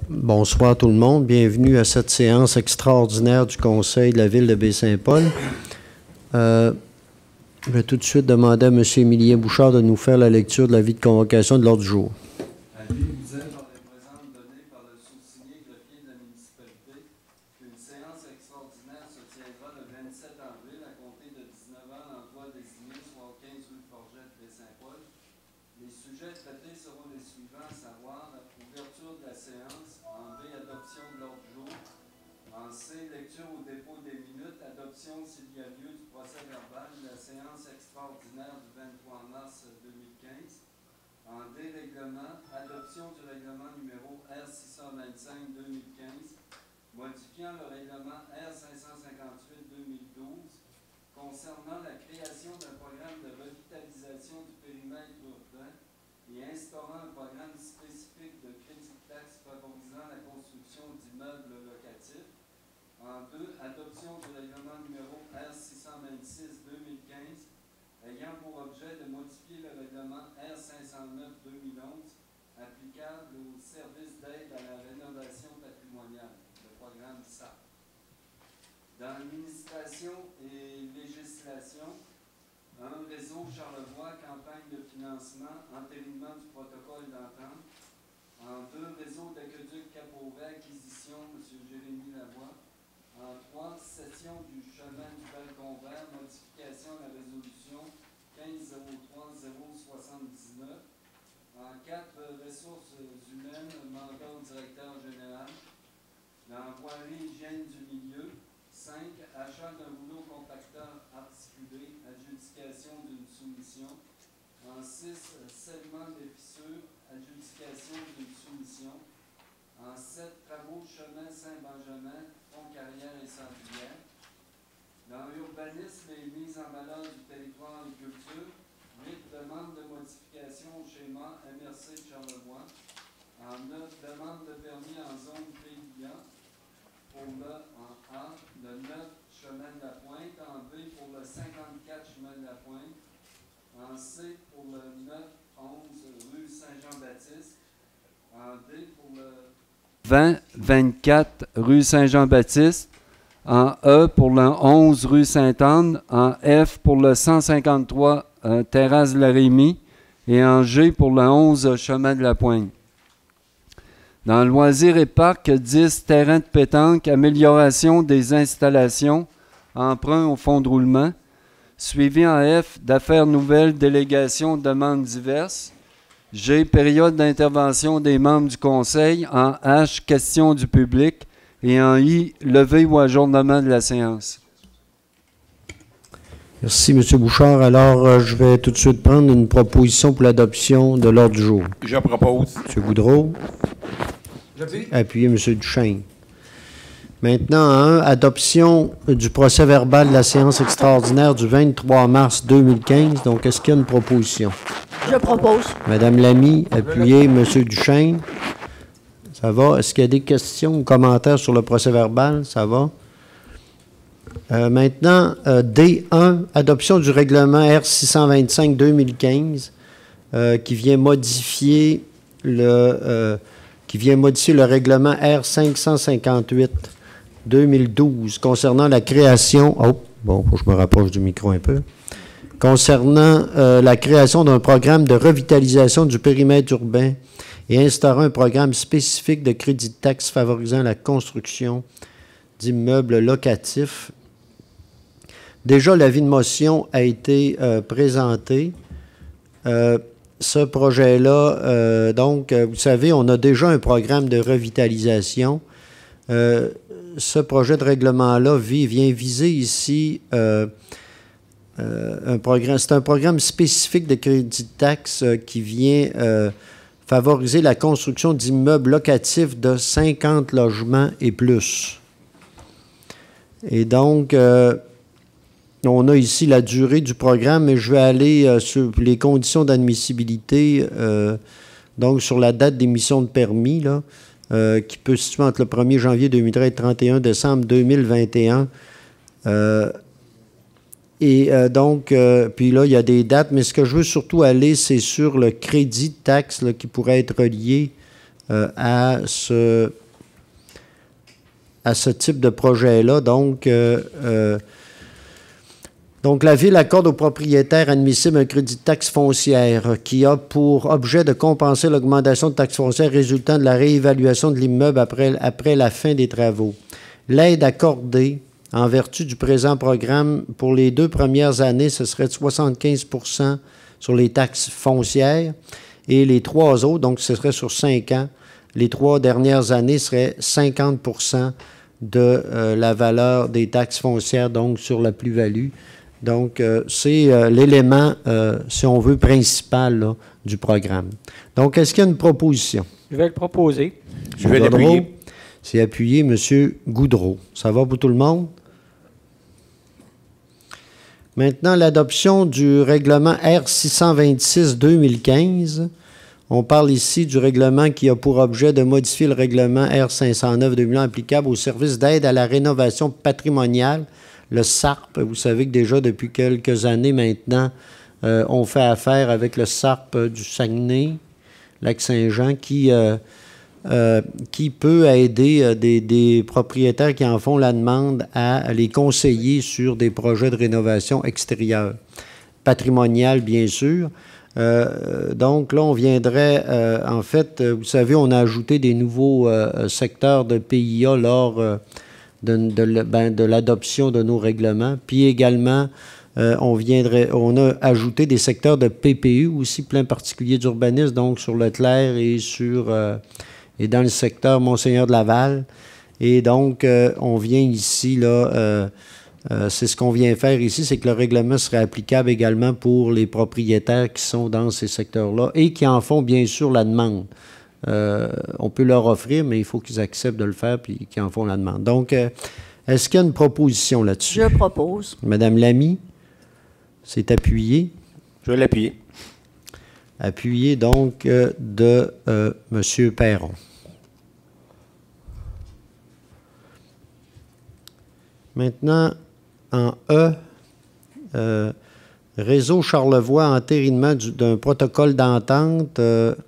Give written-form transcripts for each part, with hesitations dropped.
Bonsoir tout le monde. Bienvenue à cette séance extraordinaire du Conseil de la Ville de Baie-Saint-Paul. Je vais tout de suite demander à M. Émilien Bouchard de nous faire la lecture de l'avis de convocation de l'ordre du jour. Avis vous est par les présentes données par le sous-signé greffier de la municipalité qu'une séance extraordinaire se tiendra le 27 avril à compter de 19h à l'endroit désigné, soit au 15 rue Forget, Baie-Saint-Paul. Les sujets traités seront les suivants, à savoir ouverture de la séance, en B, adoption de l'ordre du jour, en C, lecture ou dépôt des minutes, adoption s'il y a lieu du procès verbal de la séance extraordinaire du 23 mars 2015, en D, règlement, adoption du règlement numéro R625-2015, modifiant le règlement R558-2012 concernant la création d'un programme de revitalisation du périmètre urbain et instaurant un programme spécifique de crédit de taxe favorisant la construction d'immeubles locatifs. En 2, adoption du règlement numéro R626-2015 ayant pour objet de modifier le règlement R509-2011 applicable aux services d'aide à la rénovation patrimoniale, le programme SAP. Dans l'administration et législation, un réseau Charlevoix, campagne de financement, entérinement du protocole d'entente. En 2, réseau d'aqueduc Cap-Auret, acquisition, M. Jérémy Lavoie. En 3, session du chemin du balcon vert, modification de la résolution 15-03-079. En 4, ressources humaines, mandat au directeur général. Dans voirie, hygiène du milieu. 5, achat d'un rouleau compacteur articulé, adjudication d'une soumission. En 6, scellement des fissures, adjudication d'une soumission. En 7, travaux chemin Saint-Benjamin, Pont-Carrière et Saint-Pierre. Dans l'urbanisme et mise en valeur du territoire et culture, 8, demandes de modification au schéma MRC de Charlevoix. En 9, demande de permis en zone PIA. Pour le en A, le 9 chemin de la Pointe, en B pour le 54 chemin de la Pointe, en C pour le 9-11 rue Saint-Jean-Baptiste, en D pour le 20-24 rue Saint-Jean-Baptiste, en E pour le 11 rue Sainte-Anne, en F pour le 153 terrasse de la Rémy et en G pour le 11 chemin de la Pointe. Dans loisirs et parcs, 10 terrains de pétanque, amélioration des installations, emprunt au fonds de roulement. Suivi en F, d'affaires nouvelles, délégations, demandes diverses. G, période d'intervention des membres du conseil. En H, questions du public. Et en I, levée ou ajournement de la séance. Merci, M. Bouchard. Alors, je vais tout de suite prendre une proposition pour l'adoption de l'ordre du jour. Je propose. M. Boudreau. Appuyé, M. Duchesne. Maintenant, 1, adoption du procès verbal de la séance extraordinaire du 23 mars 2015. Donc, est-ce qu'il y a une proposition? Je propose. Madame Lamy, appuyé, M. Duchesne. Ça va? Est-ce qu'il y a des questions ou commentaires sur le procès verbal? Ça va? Maintenant, D1, adoption du règlement R625-2015 qui vient modifier le règlement R558-2012 concernant la création... Oh, bon, faut que je me rapproche du micro un peu. Concernant la création d'un programme de revitalisation du périmètre urbain et instaurer un programme spécifique de crédit de taxe favorisant la construction d'immeubles locatifs. Déjà, l'avis de motion a été présenté. Ce projet-là, donc, vous savez, on a déjà un programme de revitalisation. Ce projet de règlement-là vient viser ici un programme. C'est un programme spécifique de crédit de taxe qui vient favoriser la construction d'immeubles locatifs de 50 logements et plus. Et donc, on a ici la durée du programme, mais je vais aller sur les conditions d'admissibilité, donc sur la date d'émission de permis, là, qui peut se situer entre le 1er janvier 2013 et le 31 décembre 2021. Donc, puis là, il y a des dates, mais ce que je veux surtout aller, c'est sur le crédit de taxe là, qui pourrait être relié à ce type de projet-là. Donc, la Ville accorde aux propriétaires admissibles un crédit de taxe foncière qui a pour objet de compenser l'augmentation de taxes foncières résultant de la réévaluation de l'immeuble après la fin des travaux. L'aide accordée en vertu du présent programme pour les 2 premières années, ce serait de 75 % sur les taxes foncières et les 3 autres, donc ce serait sur 5 ans, les 3 dernières années seraient 50 % de la valeur des taxes foncières, donc sur la plus-value. Donc, c'est l'élément, si on veut, principal là, du programme. Donc, est-ce qu'il y a une proposition? Je vais le proposer. Je vais l'appuyer. C'est appuyé, M. Goudreau. Ça va pour tout le monde? Maintenant, l'adoption du règlement R626-2015. On parle ici du règlement qui a pour objet de modifier le règlement R509-2001 applicable au service d'aide à la rénovation patrimoniale, le SARP. Vous savez que déjà depuis quelques années maintenant, on fait affaire avec le SARP du Saguenay, Lac-Saint-Jean, qui peut aider des propriétaires qui en font la demande à les conseiller sur des projets de rénovation extérieure, patrimoniale bien sûr. Donc là, on viendrait, en fait, vous savez, on a ajouté des nouveaux secteurs de PIA lors de l'adoption de nos règlements. Puis également, on a ajouté des secteurs de PPU aussi, plein particulier d'urbanisme, donc sur Leclerc et et dans le secteur Monseigneur de Laval. Et donc, on vient ici, là, c'est ce qu'on vient faire ici, c'est que le règlement serait applicable également pour les propriétaires qui sont dans ces secteurs-là et qui en font bien sûr la demande. On peut leur offrir, mais il faut qu'ils acceptent de le faire puis qu'ils en font la demande. Donc, est-ce qu'il y a une proposition là-dessus? Je propose. Madame Lamy, c'est appuyé. Je vais l'appuyer. Appuyé donc de M. Perron. Maintenant, en E, Réseau Charlevoix, entérinement d'un protocole d'entente.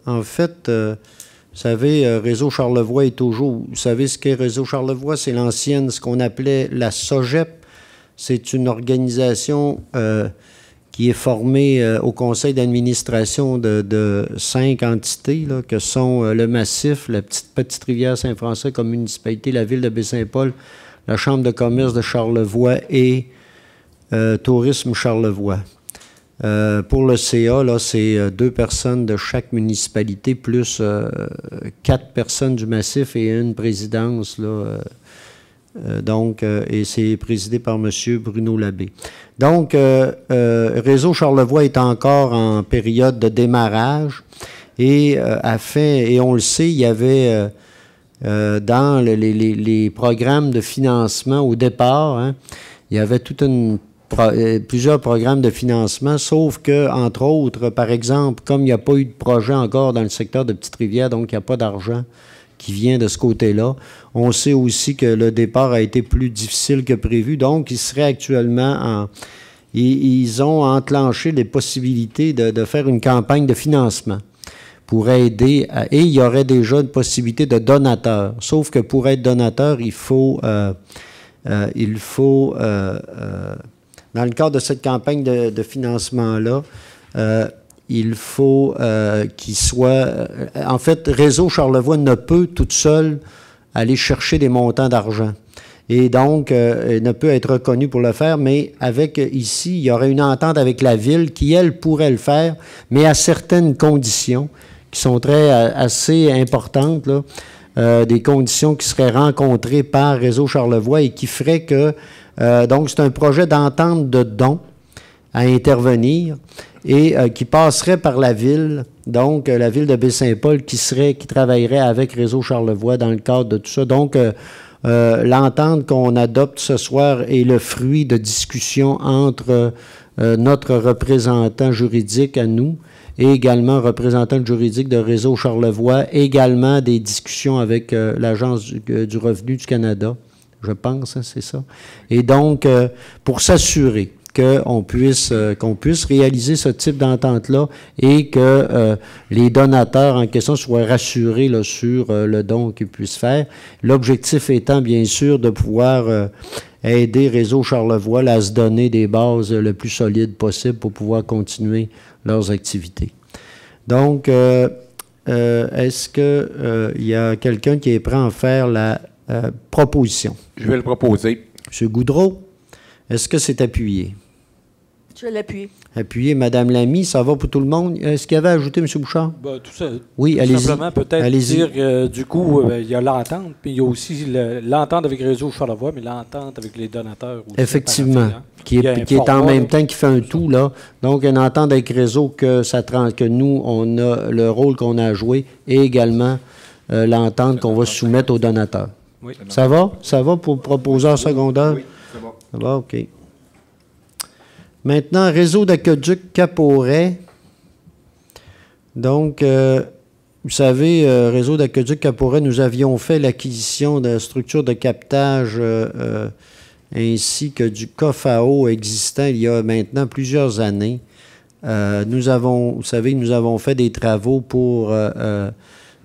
En fait, vous savez, Réseau Charlevoix est toujours... Vous savez ce qu'est Réseau Charlevoix? C'est l'ancienne, ce qu'on appelait la SOGEP. C'est une organisation qui est formée au conseil d'administration de 5 entités, là, que sont le Massif, la Petite Rivière Saint-François comme municipalité, la ville de Baie-Saint-Paul, la Chambre de commerce de Charlevoix et Tourisme Charlevoix. Pour le CA, là, c'est 2 personnes de chaque municipalité, plus 4 personnes du Massif et une présidence, là, et c'est présidé par M. Bruno Labbé. Donc, Réseau Charlevoix est encore en période de démarrage et on le sait, il y avait dans les programmes de financement au départ, hein, il y avait plusieurs programmes de financement, sauf que, entre autres, par exemple, comme il n'y a pas eu de projet encore dans le secteur de Petite-Rivière, donc il n'y a pas d'argent qui vient de ce côté-là. On sait aussi que le départ a été plus difficile que prévu, donc ils seraient actuellement ils ont enclenché les possibilités de faire une campagne de financement pour aider, et il y aurait déjà une possibilité de donateur, sauf que pour être donateur, il faut dans le cadre de cette campagne de financement-là, il faut qu'il soit... en fait, Réseau Charlevoix ne peut toute seule aller chercher des montants d'argent. Et donc, ne peut être reconnu pour le faire, mais ici, il y aurait une entente avec la Ville qui, elle, pourrait le faire, mais à certaines conditions qui sont assez importantes, là, des conditions qui seraient rencontrées par Réseau Charlevoix et qui feraient que... donc, c'est un projet d'entente de dons à intervenir et qui passerait par la Ville, donc la Ville de Baie-Saint-Paul qui travaillerait avec Réseau Charlevoix dans le cadre de tout ça. Donc, l'entente qu'on adopte ce soir est le fruit de discussions entre notre représentant juridique à nous et également représentant juridique de Réseau Charlevoix, également des discussions avec l'Agence du revenu du Canada, je pense, hein, c'est ça. Et donc, pour s'assurer qu'on puisse réaliser ce type d'entente-là et que les donateurs en question soient rassurés là, sur le don qu'ils puissent faire. L'objectif étant, bien sûr, de pouvoir aider Réseau Charlevoix là, à se donner des bases le plus solides possible pour pouvoir continuer leurs activités. Donc, est-ce qu'il y a quelqu'un qui est prêt à faire la proposition? Je vais le proposer. M. Goudreau, est-ce que c'est appuyé? Je vais l'appuyer. Appuyé. Madame Lamy, ça va pour tout le monde? Est-ce qu'il y avait à ajouter, M. Bouchard? Ben, tout ça. Oui, allez-y. Simplement, peut-être dire que du coup, il y a l'entente, puis il y a aussi l'entente avec Réseau Charlevoix, mais l'entente avec les donateurs aussi. Effectivement, qui est en même temps, qui fait un tout, là. Donc, une entente avec Réseau que nous, on a le rôle qu'on a à jouer et également l'entente qu'on va soumettre aux donateurs. Oui. Ça va? Ça va pour le proposeur secondaire? Oui, c'est bon. Ça va, OK. Maintenant, Réseau d'aqueduc Cap-Auret. Donc, vous savez, Réseau d'aqueduc Cap-Auret, nous avions fait l'acquisition de structures de captage ainsi que du coffre à eau existant il y a maintenant plusieurs années. Vous savez, nous avons fait des travaux pour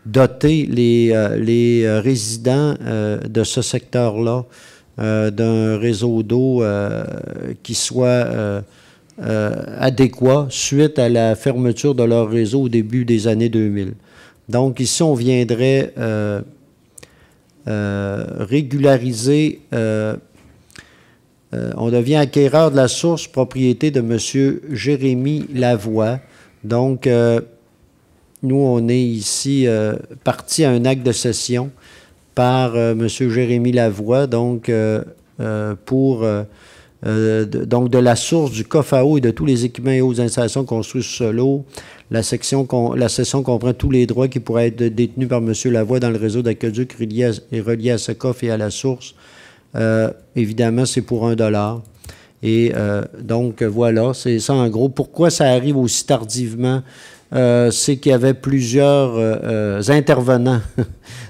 doter les résidents de ce secteur-là d'un réseau d'eau qui soit adéquat suite à la fermeture de leur réseau au début des années 2000. Donc ici, on viendrait régulariser, on devient acquéreur de la source propriété de M. Jérémy Lavoie. Donc, nous, on est ici parti à un acte de cession par M. Jérémy Lavoie, donc donc de la source du coffre à eau et de tous les équipements et autres installations construits sur l'eau. La cession comprend tous les droits qui pourraient être détenus par M. Lavoie dans le réseau d'aqueduc relié à ce coffre et à la source. Évidemment, c'est pour $1. Et donc, voilà, c'est ça en gros. Pourquoi ça arrive aussi tardivement? C'est qu'il y avait plusieurs intervenants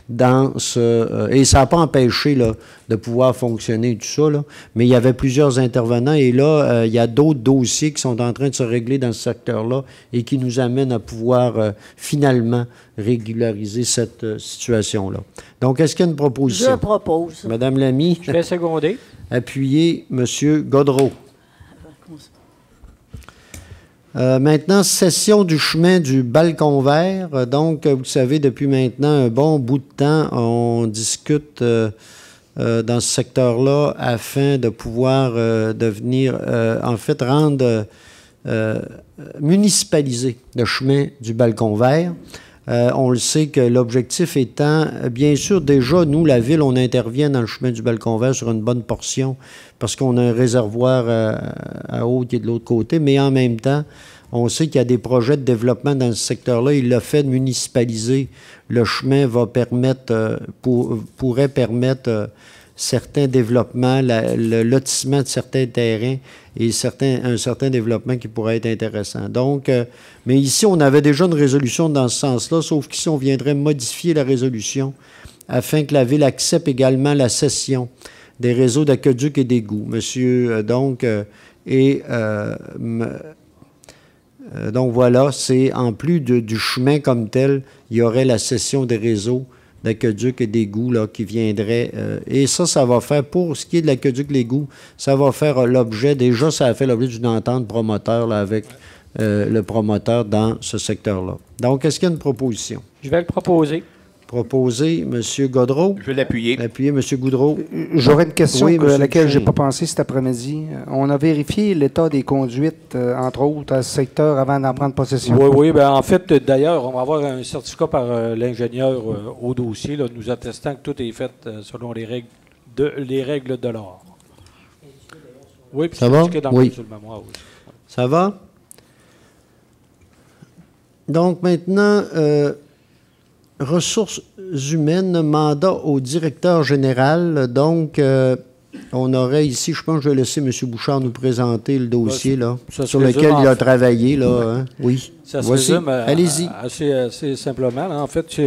dans ce... et ça n'a pas empêché là, de pouvoir fonctionner tout ça, là, mais il y avait plusieurs intervenants et là, il y a d'autres dossiers qui sont en train de se régler dans ce secteur-là et qui nous amènent à pouvoir finalement régulariser cette situation-là. Donc, est-ce qu'il y a une proposition? Je propose. Madame Lamy. Je vais seconder. Appuyez M. Godreau. Maintenant, cession du chemin du Balcon Vert. Donc, vous savez, depuis maintenant un bon bout de temps, on discute dans ce secteur-là afin de pouvoir devenir, en fait, rendre municipaliser le chemin du Balcon Vert. On le sait que l'objectif étant, bien sûr, déjà, nous, la Ville, on intervient dans le chemin du Balcon Vert sur une bonne portion parce qu'on a un réservoir à eau qui est de l'autre côté, mais en même temps, on sait qu'il y a des projets de développement dans ce secteur-là. Il le fait de municipaliser. Le chemin va permettre, pourrait permettre certains développements, le lotissement de certains terrains et un certain développement qui pourrait être intéressant. Donc, mais ici, on avait déjà une résolution dans ce sens-là, sauf qu'ici, on viendrait modifier la résolution afin que la Ville accepte également la cession des réseaux d'aqueduc et d'égouts. Monsieur, donc voilà, c'est en plus du chemin comme tel, il y aurait la cession des réseaux d'aqueduc et d'égouts là, qui viendraient. Et ça va faire, pour ce qui est de l'aqueduc et l'égout, ça va faire l'objet, déjà ça a fait l'objet d'une entente promoteur là, avec le promoteur dans ce secteur-là. Donc, est-ce qu'il y a une proposition? Je vais le proposer. Proposer, M. Godreau. Je vais l'appuyer. Appuyer, M. Goudreau. J'aurais une question Oui, à laquelle je Duchesne. n'ai pas pensé cet après-midi. On a vérifié l'état des conduites, entre autres, à ce secteur avant d'en prendre possession. Oui, ben en fait, d'ailleurs, on va avoir un certificat par l'ingénieur au dossier, là, nous attestant que tout est fait selon les règles de l'art. Oui, puis Ça c'est va? indiqué dans Oui. sur le mémoire aussi. Ça va? Donc, maintenant, ressources humaines, mandat au directeur général. Donc, on aurait ici, je pense que je vais laisser M. Bouchard nous présenter le dossier là, ça se sur résume lequel il a en- travaillé. Là, hein. Oui. Ça se Voici. résume Allez-y. assez simplement. Là. En fait,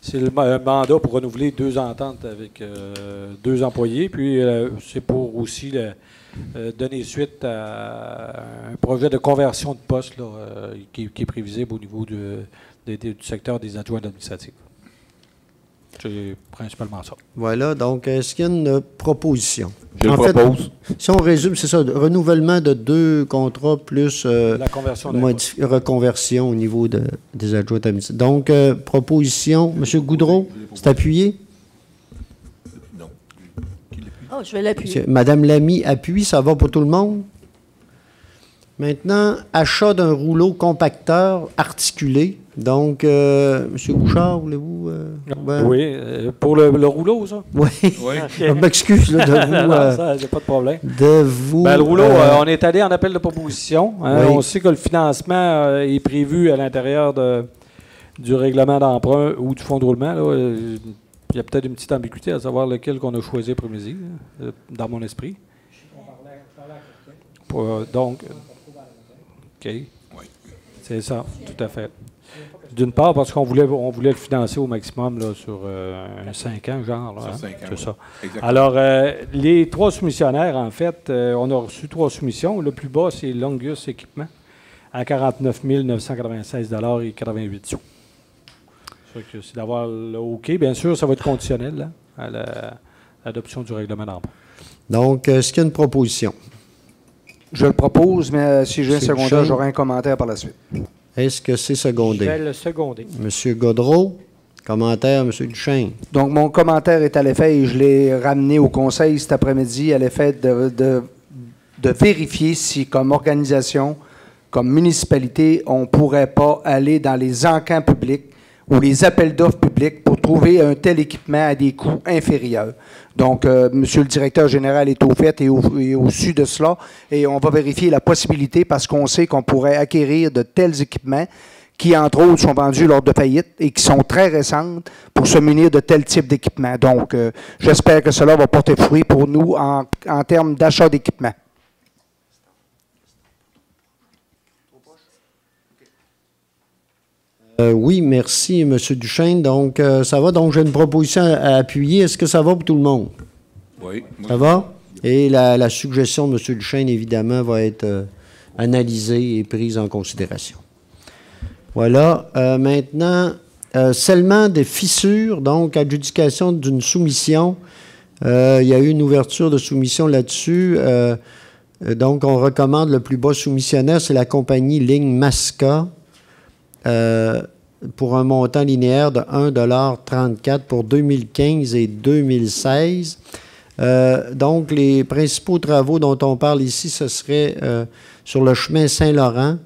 C'est un mandat pour renouveler 2 ententes avec 2 employés. Puis, c'est pour aussi donner suite à un projet de conversion de poste là, qui est prévisible au niveau du secteur des adjoints administratifs. C'est principalement ça. Voilà, donc est-ce qu'il y a une proposition? Je le propose. Si on résume, c'est ça, renouvellement de 2 contrats plus La conversion d'un poste. reconversion au niveau des adjoints administratifs. Donc, proposition, M. Goudreau, c'est appuyé? Non. Oh, je vais l'appuyer. Mme Lamy appuie, ça va pour tout le monde? Maintenant, achat d'un rouleau compacteur articulé. Donc, M. Bouchard, voulez-vous? Oui, pour le rouleau, ça? Oui. Oui. Je m'excuse là, de vous. Non, ça, j'ai pas de problème. De vous. Ben, le rouleau, on est allé en appel de proposition. Hein. Oui. On sait que le financement est prévu à l'intérieur du règlement d'emprunt ou du fonds de roulement. Là. Il y a peut-être une petite ambiguïté à savoir lequel qu'on a choisi après-midi, dans mon esprit. Donc, OK. C'est ça, tout à fait. D'une part, parce qu'on voulait le financer au maximum là, sur 5 ans, genre. Là, Sur 5 ans, c'est oui. ça. Exactement. Alors, les 3 soumissionnaires, en fait, on a reçu 3 soumissions. Le plus bas, c'est Longus Équipement, à 49 996 et 88 sous. C'est d'avoir le OK. Bien sûr, ça va être conditionnel là, à l'adoption du règlement d'emprunt. Donc, est-ce qu'il y a une proposition? Je le propose, mais si j'ai un Monsieur secondaire, Duchesne. j'aurai un commentaire par la suite. Est-ce que c'est Je secondé? vais le seconder. M. Godreau, commentaire, M. Duchesne. Donc, mon commentaire est à l'effet, et je l'ai ramené au conseil cet après-midi, à l'effet de vérifier si, comme organisation, comme municipalité, on ne pourrait pas aller dans les encans publics ou les appels d'offres publics pour trouver un tel équipement à des coûts inférieurs. Donc, Monsieur le directeur général est au fait et au su de cela, et on va vérifier la possibilité parce qu'on sait qu'on pourrait acquérir de tels équipements qui, entre autres, sont vendus lors de faillite et qui sont très récentes pour se munir de tel type d'équipement. Donc, j'espère que cela va porter fruit pour nous en termes d'achat d'équipement. Oui, merci, M. Duchesne. Donc, ça va. Donc, j'ai une proposition à appuyer. Est-ce que ça va pour tout le monde? Oui. Ça va? Et la suggestion de M. Duchesne, évidemment, va être analysée et prise en considération. Voilà. Maintenant, scellement des fissures, donc adjudication d'une soumission. Il y a eu une ouverture de soumission là-dessus. Donc, on recommande le plus bas soumissionnaire, c'est la compagnie Ligne Masca. Pour un montant linéaire de 1,34 $ pour 2015 et 2016. Donc, les principaux travaux dont on parle ici, ce serait sur le chemin Saint-Laurent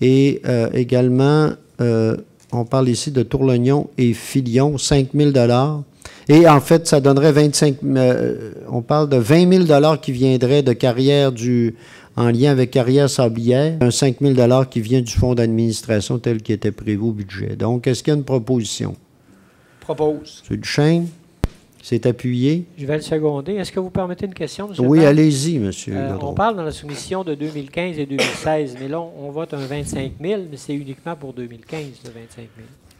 et également, on parle ici de Tourlognon et Filion, 5 000 $. Et en fait, ça donnerait 25 on parle de 20 000 $ qui viendraient de carrière en lien avec Carrière Sablière, un 5 000 $ qui vient du fonds d'administration tel qu'il était prévu au budget. Donc, est-ce qu'il y a une proposition? Propose. M. Duchesne, c'est appuyé. Je vais le seconder. Est-ce que vous permettez une question, M. Oui, le maire? allez-y, M. On Godreau. parle dans la soumission de 2015 et 2016, mais là, on vote un 25 000, mais c'est uniquement pour 2015, le 25 000.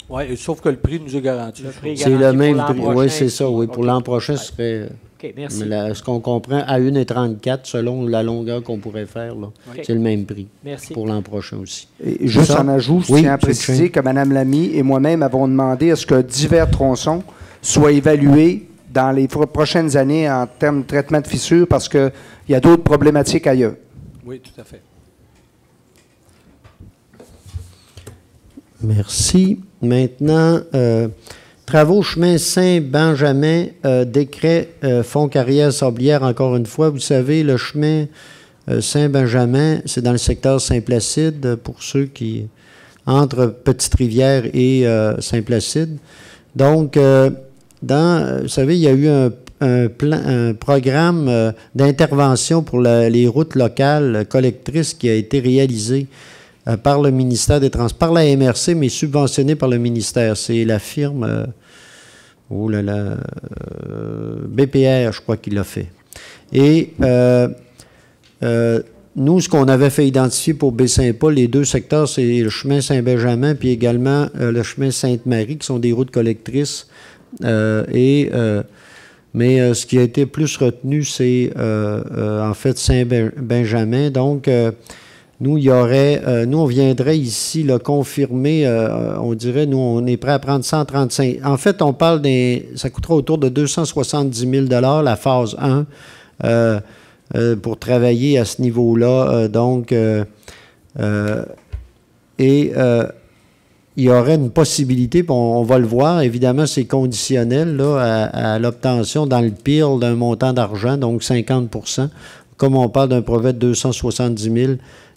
Oui, sauf que le prix nous est garanti. Le prix est C'est garanti le même pour l'an prix. prochain. Oui, c'est ça. Oui, pour OK. l'an prochain, ce serait, OK, merci. ce qu'on comprend, à 1,34 selon la longueur qu'on pourrait faire. Là. OK. C'est le même prix Merci. pour l'an prochain aussi. Et juste ça? en ajout, je Oui, tiens à M. préciser Duchesne. que Mme Lamy et moi-même avons demandé à ce que divers tronçons soient évalués dans les prochaines années en termes de traitement de fissures parce qu'il y a d'autres problématiques ailleurs. Oui, tout à fait. Merci. Maintenant, travaux chemin Saint-Benjamin, décret fonds carrière Sablière, encore une fois. Vous savez, le chemin Saint-Benjamin, c'est dans le secteur Saint-Placide, pour ceux qui entre Petite-Rivière et Saint-Placide. Donc, vous savez, il y a eu un programme d'intervention pour les routes locales collectrices qui a été réalisé par le ministère des Transports, par la MRC, mais subventionné par le ministère. C'est la firme BPR, je crois, qui l'a fait. Et nous, ce qu'on avait fait identifier pour Baie-Saint-Paul, les deux secteurs, c'est le chemin Saint-Benjamin puis également le chemin Sainte-Marie, qui sont des routes collectrices. Mais ce qui a été plus retenu, c'est en fait Saint-Benjamin. Donc, nous, on viendrait ici le confirmer, on dirait, nous, on est prêt à prendre 135. En fait, on parle ça coûtera autour de 270 000 la phase 1, pour travailler à ce niveau-là. Il y aurait une possibilité, puis on va le voir, évidemment, c'est conditionnel là, à l'obtention dans le pire d'un montant d'argent, donc 50 %. Comme on parle d'un projet de 270 000,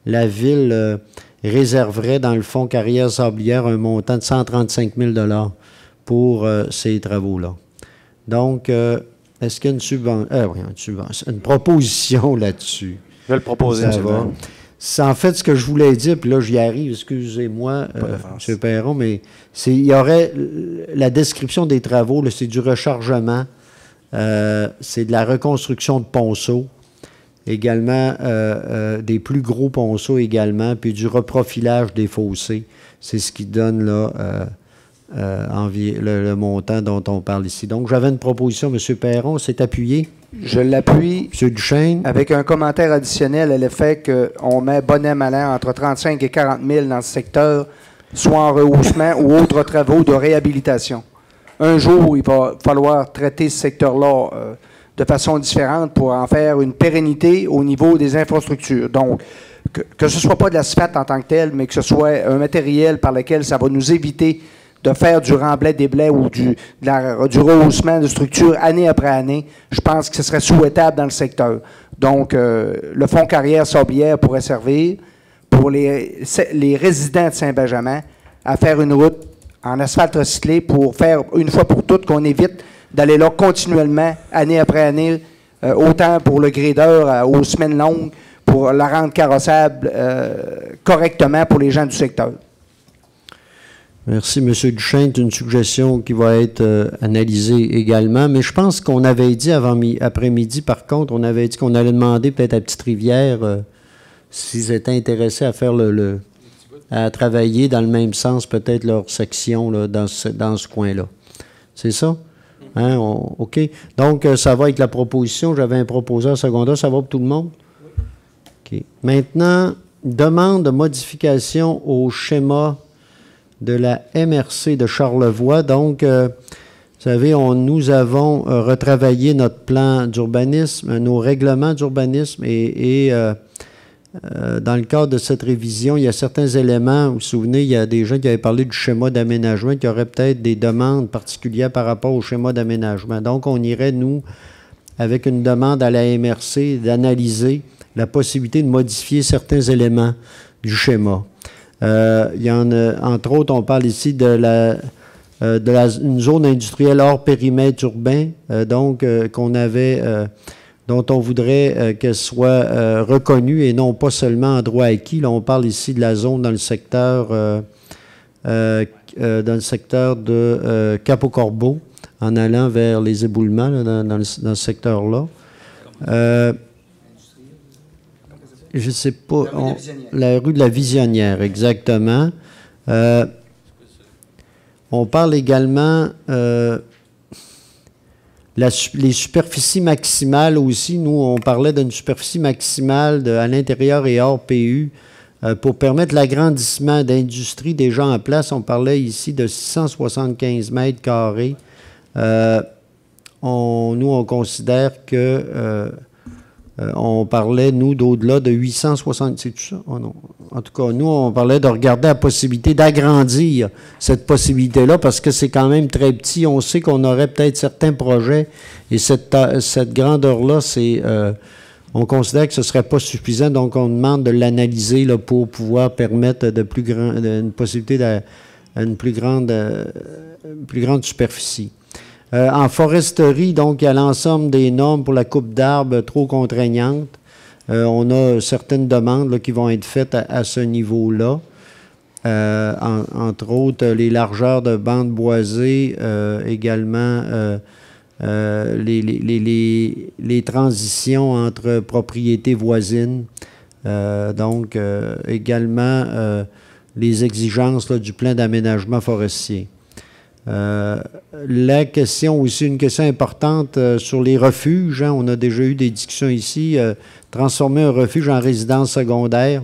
la Ville réserverait dans le fonds carrière sablière un montant de 135 000 pour ces travaux-là. Donc, est-ce qu'il y a une proposition là-dessus? Je vais le proposer, Ça va. C'est en fait ce que je voulais dire, puis là, j'y arrive, excusez-moi, M. Perron, mais il y aurait la description des travaux, c'est du rechargement, c'est de la reconstruction de ponceaux, également des plus gros ponceaux également, puis du reprofilage des fossés. C'est ce qui donne là le montant dont on parle ici. Donc, j'avais une proposition, M. Perron, c'est appuyé. Je l'appuie. M. Duchesne. Avec un commentaire additionnel à l'effet qu'on met bon an, mal an entre 35 et 40 000 dans ce secteur, soit en rehaussement ou autres travaux de réhabilitation. Un jour, il va falloir traiter ce secteur-là de façon différente pour en faire une pérennité au niveau des infrastructures. Donc, que ce ne soit pas de l'asphalte en tant que tel, mais que ce soit un matériel par lequel ça va nous éviter de faire du remblai des blés ou du rehaussement de structures année après année, je pense que ce serait souhaitable dans le secteur. Donc, le fonds carrière sablière pourrait servir pour les résidents de Saint-Benjamin à faire une route en asphalte recyclé pour faire une fois pour toutes qu'on évite d'aller là continuellement, année après année, autant pour le gradeur aux semaines longues, pour la rendre carrossable correctement pour les gens du secteur. Merci, M. Duchesne. C'est une suggestion qui va être analysée également. Mais je pense qu'on avait dit après-midi, par contre, on avait dit qu'on allait demander peut-être à Petite-Rivière s'ils étaient intéressés à faire à travailler dans le même sens, peut-être leur section là, dans ce coin-là. C'est ça? Hein? OK. Donc, ça va avec la proposition. J'avais un proposeur secondaire. Ça va pour tout le monde? OK. Maintenant, demande de modification au schéma de la MRC de Charlevoix. Donc, vous savez, nous avons retravaillé notre plan d'urbanisme, nos règlements d'urbanisme et dans le cadre de cette révision, il y a certains éléments, vous vous souvenez, il y a des gens qui avaient parlé du schéma d'aménagement, qui auraient peut-être des demandes particulières par rapport au schéma d'aménagement. Donc, on irait, nous, avec une demande à la MRC, d'analyser la possibilité de modifier certains éléments du schéma. Il y en a, entre autres, on parle ici une zone industrielle hors périmètre urbain, dont on voudrait qu'elle soit reconnue et non pas seulement en droit acquis. Là, on parle ici de la zone dans le secteur de Cap-au-Corbeau, en allant vers les éboulements là, dans ce secteur-là. Je ne sais pas. La rue de la Visionnière, exactement. On parle également les superficies maximales aussi. Nous, on parlait d'une superficie maximale à l'intérieur et hors PU pour permettre l'agrandissement d'industries déjà en place. On parlait ici de 675 mètres carrés. Nous, on considère que on parlait, nous, d'au-delà de 860... C'est tout ça? Oh non. En tout cas, nous, on parlait de regarder la possibilité d'agrandir cette possibilité-là parce que c'est quand même très petit. On sait qu'on aurait peut-être certains projets et cette grandeur-là, on considère que ce ne serait pas suffisant. Donc, on demande de l'analyser là, pour pouvoir permettre une possibilité d'une plus grande superficie. En foresterie, donc, il y a l'ensemble des normes pour la coupe d'arbres trop contraignantes. On a certaines demandes là, qui vont être faites à ce niveau-là. Entre autres, les largeurs de bandes boisées, également les transitions entre propriétés voisines, Donc, également, les exigences là, du plan d'aménagement forestier. La question aussi, une question importante sur les refuges. Hein, on a déjà eu des discussions ici. Transformer un refuge en résidence secondaire.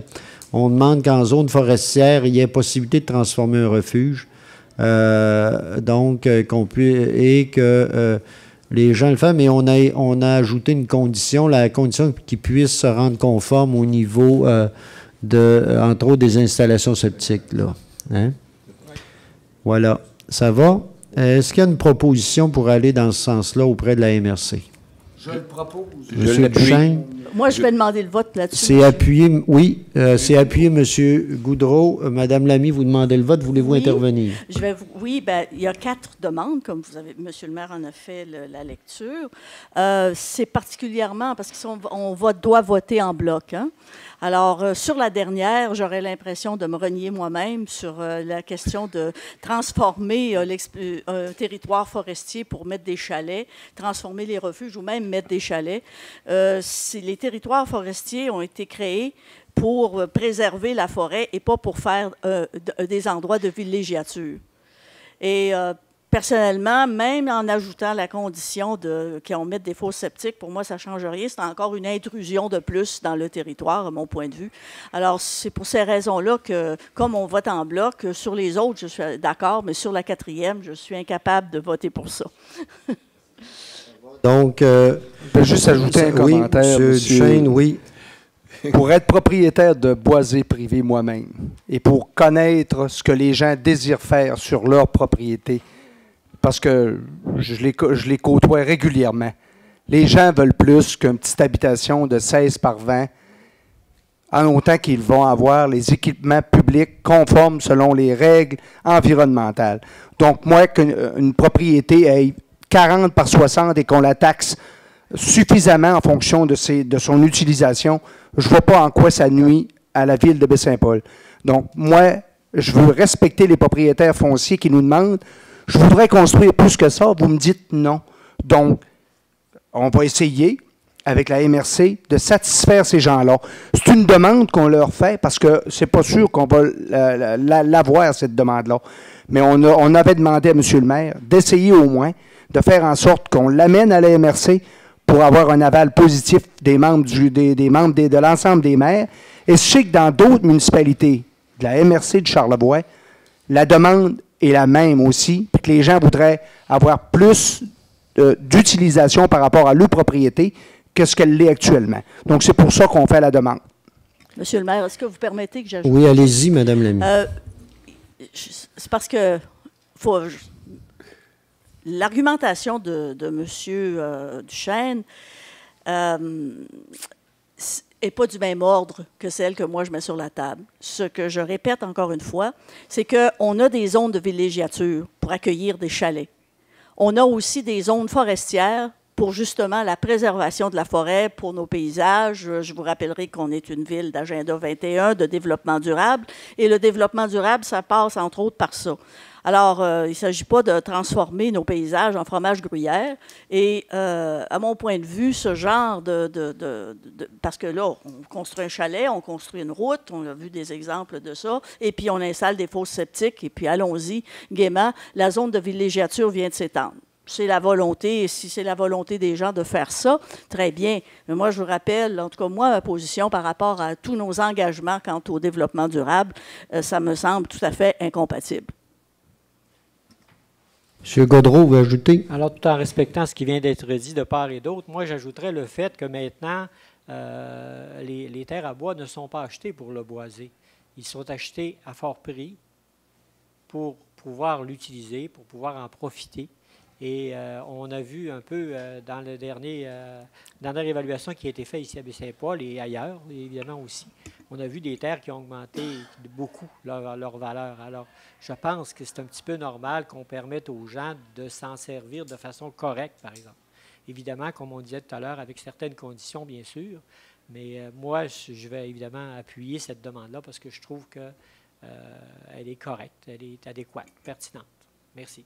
On demande qu'en zone forestière, il y ait possibilité de transformer un refuge. Donc, qu'on puisse, et que les gens le fassent, mais on a ajouté une condition, la condition qu'ils puissent se rendre conformes au niveau entre autres, des installations septiques. Là. Hein? Voilà. Ça va? Est-ce qu'il y a une proposition pour aller dans ce sens-là auprès de la MRC? Je le propose. Monsieur Duchesne? Moi, je vais demander le vote là-dessus. C'est appuyé, oui, c'est appuyé, M. Goudreau. Madame Lamy, vous demandez le vote. Voulez-vous intervenir? Oui, ben, il y a 4 demandes, comme vous avez, M. le maire en a fait la lecture. C'est particulièrement parce qu'on doit voter en bloc. Hein? Alors, sur la dernière, j'aurais l'impression de me renier moi-même sur la question de transformer un territoire forestier pour mettre des chalets, transformer les refuges ou même mettre des chalets. Les territoires forestiers ont été créés pour préserver la forêt et pas pour faire des endroits de villégiature. Et personnellement, même en ajoutant la condition qu'on mette des fosses septiques, pour moi, ça ne change rien. C'est encore une intrusion de plus dans le territoire, à mon point de vue. Alors, c'est pour ces raisons-là que, comme on vote en bloc, sur les autres, je suis d'accord, mais sur la 4e, je suis incapable de voter pour ça. Donc, je vais juste ajouter un commentaire. M. Duchesne, oui. Pour être propriétaire de boisés privés moi-même et pour connaître ce que les gens désirent faire sur leur propriété, parce que je les côtoie régulièrement. Les gens veulent plus qu'une petite habitation de 16 par 20, en autant qu'ils vont avoir les équipements publics conformes selon les règles environnementales. Donc, moi, qu'une propriété ait 40 par 60 et qu'on la taxe suffisamment en fonction de son utilisation, je ne vois pas en quoi ça nuit à la ville de Baie-Saint-Paul. Donc, moi, je veux respecter les propriétaires fonciers qui nous demandent « Je voudrais construire plus que ça. » Vous me dites non. Donc, on va essayer, avec la MRC, de satisfaire ces gens-là. C'est une demande qu'on leur fait parce que c'est pas sûr qu'on va l'avoir, cette demande-là. Mais on avait demandé à M. le maire d'essayer au moins de faire en sorte qu'on l'amène à la MRC pour avoir un aval positif des membres de l'ensemble des maires. Et je sais que dans d'autres municipalités de la MRC de Charlevoix, la demande est la même aussi, puis que les gens voudraient avoir plus d'utilisation par rapport à leur propriété que ce qu'elle l'est actuellement. Donc, c'est pour ça qu'on fait la demande. Monsieur le maire, est-ce que vous permettez que j'ajoute? Oui, allez-y, Mme Lamy. C'est parce que l'argumentation de M. Duchesne n'est pas du même ordre que celle que moi je mets sur la table. Ce que je répète encore une fois, c'est qu'on a des zones de villégiature pour accueillir des chalets. On a aussi des zones forestières pour justement la préservation de la forêt, pour nos paysages. Je vous rappellerai qu'on est une ville d'agenda 21, de développement durable. Et le développement durable, ça passe entre autres par ça. Alors, il ne s'agit pas de transformer nos paysages en fromage gruyère. Et à mon point de vue, ce genre parce que là, on construit un chalet, on construit une route, on a vu des exemples de ça, et puis on installe des fosses septiques, et puis allons-y, gaiement, la zone de villégiature vient de s'étendre. C'est la volonté, et si c'est la volonté des gens de faire ça, très bien. Mais moi, je vous rappelle, en tout cas, moi, ma position par rapport à tous nos engagements quant au développement durable, ça me semble tout à fait incompatible. M. Gaudreau, vous ajoutez? Alors, tout en respectant ce qui vient d'être dit de part et d'autre, moi, j'ajouterais le fait que maintenant, les terres à bois ne sont pas achetées pour le boiser. Ils sont achetés à fort prix pour pouvoir l'utiliser, pour pouvoir en profiter. Et on a vu un peu dans la dernière évaluation qui a été faite ici à Baie-Saint-Paul et ailleurs, évidemment aussi, on a vu des terres qui ont augmenté beaucoup leur valeur. Alors, je pense que c'est un petit peu normal qu'on permette aux gens de s'en servir de façon correcte, par exemple. Évidemment, comme on disait tout à l'heure, avec certaines conditions, bien sûr, mais moi, je vais évidemment appuyer cette demande-là parce que je trouve qu'elle est correcte, elle est adéquate, pertinente. Merci.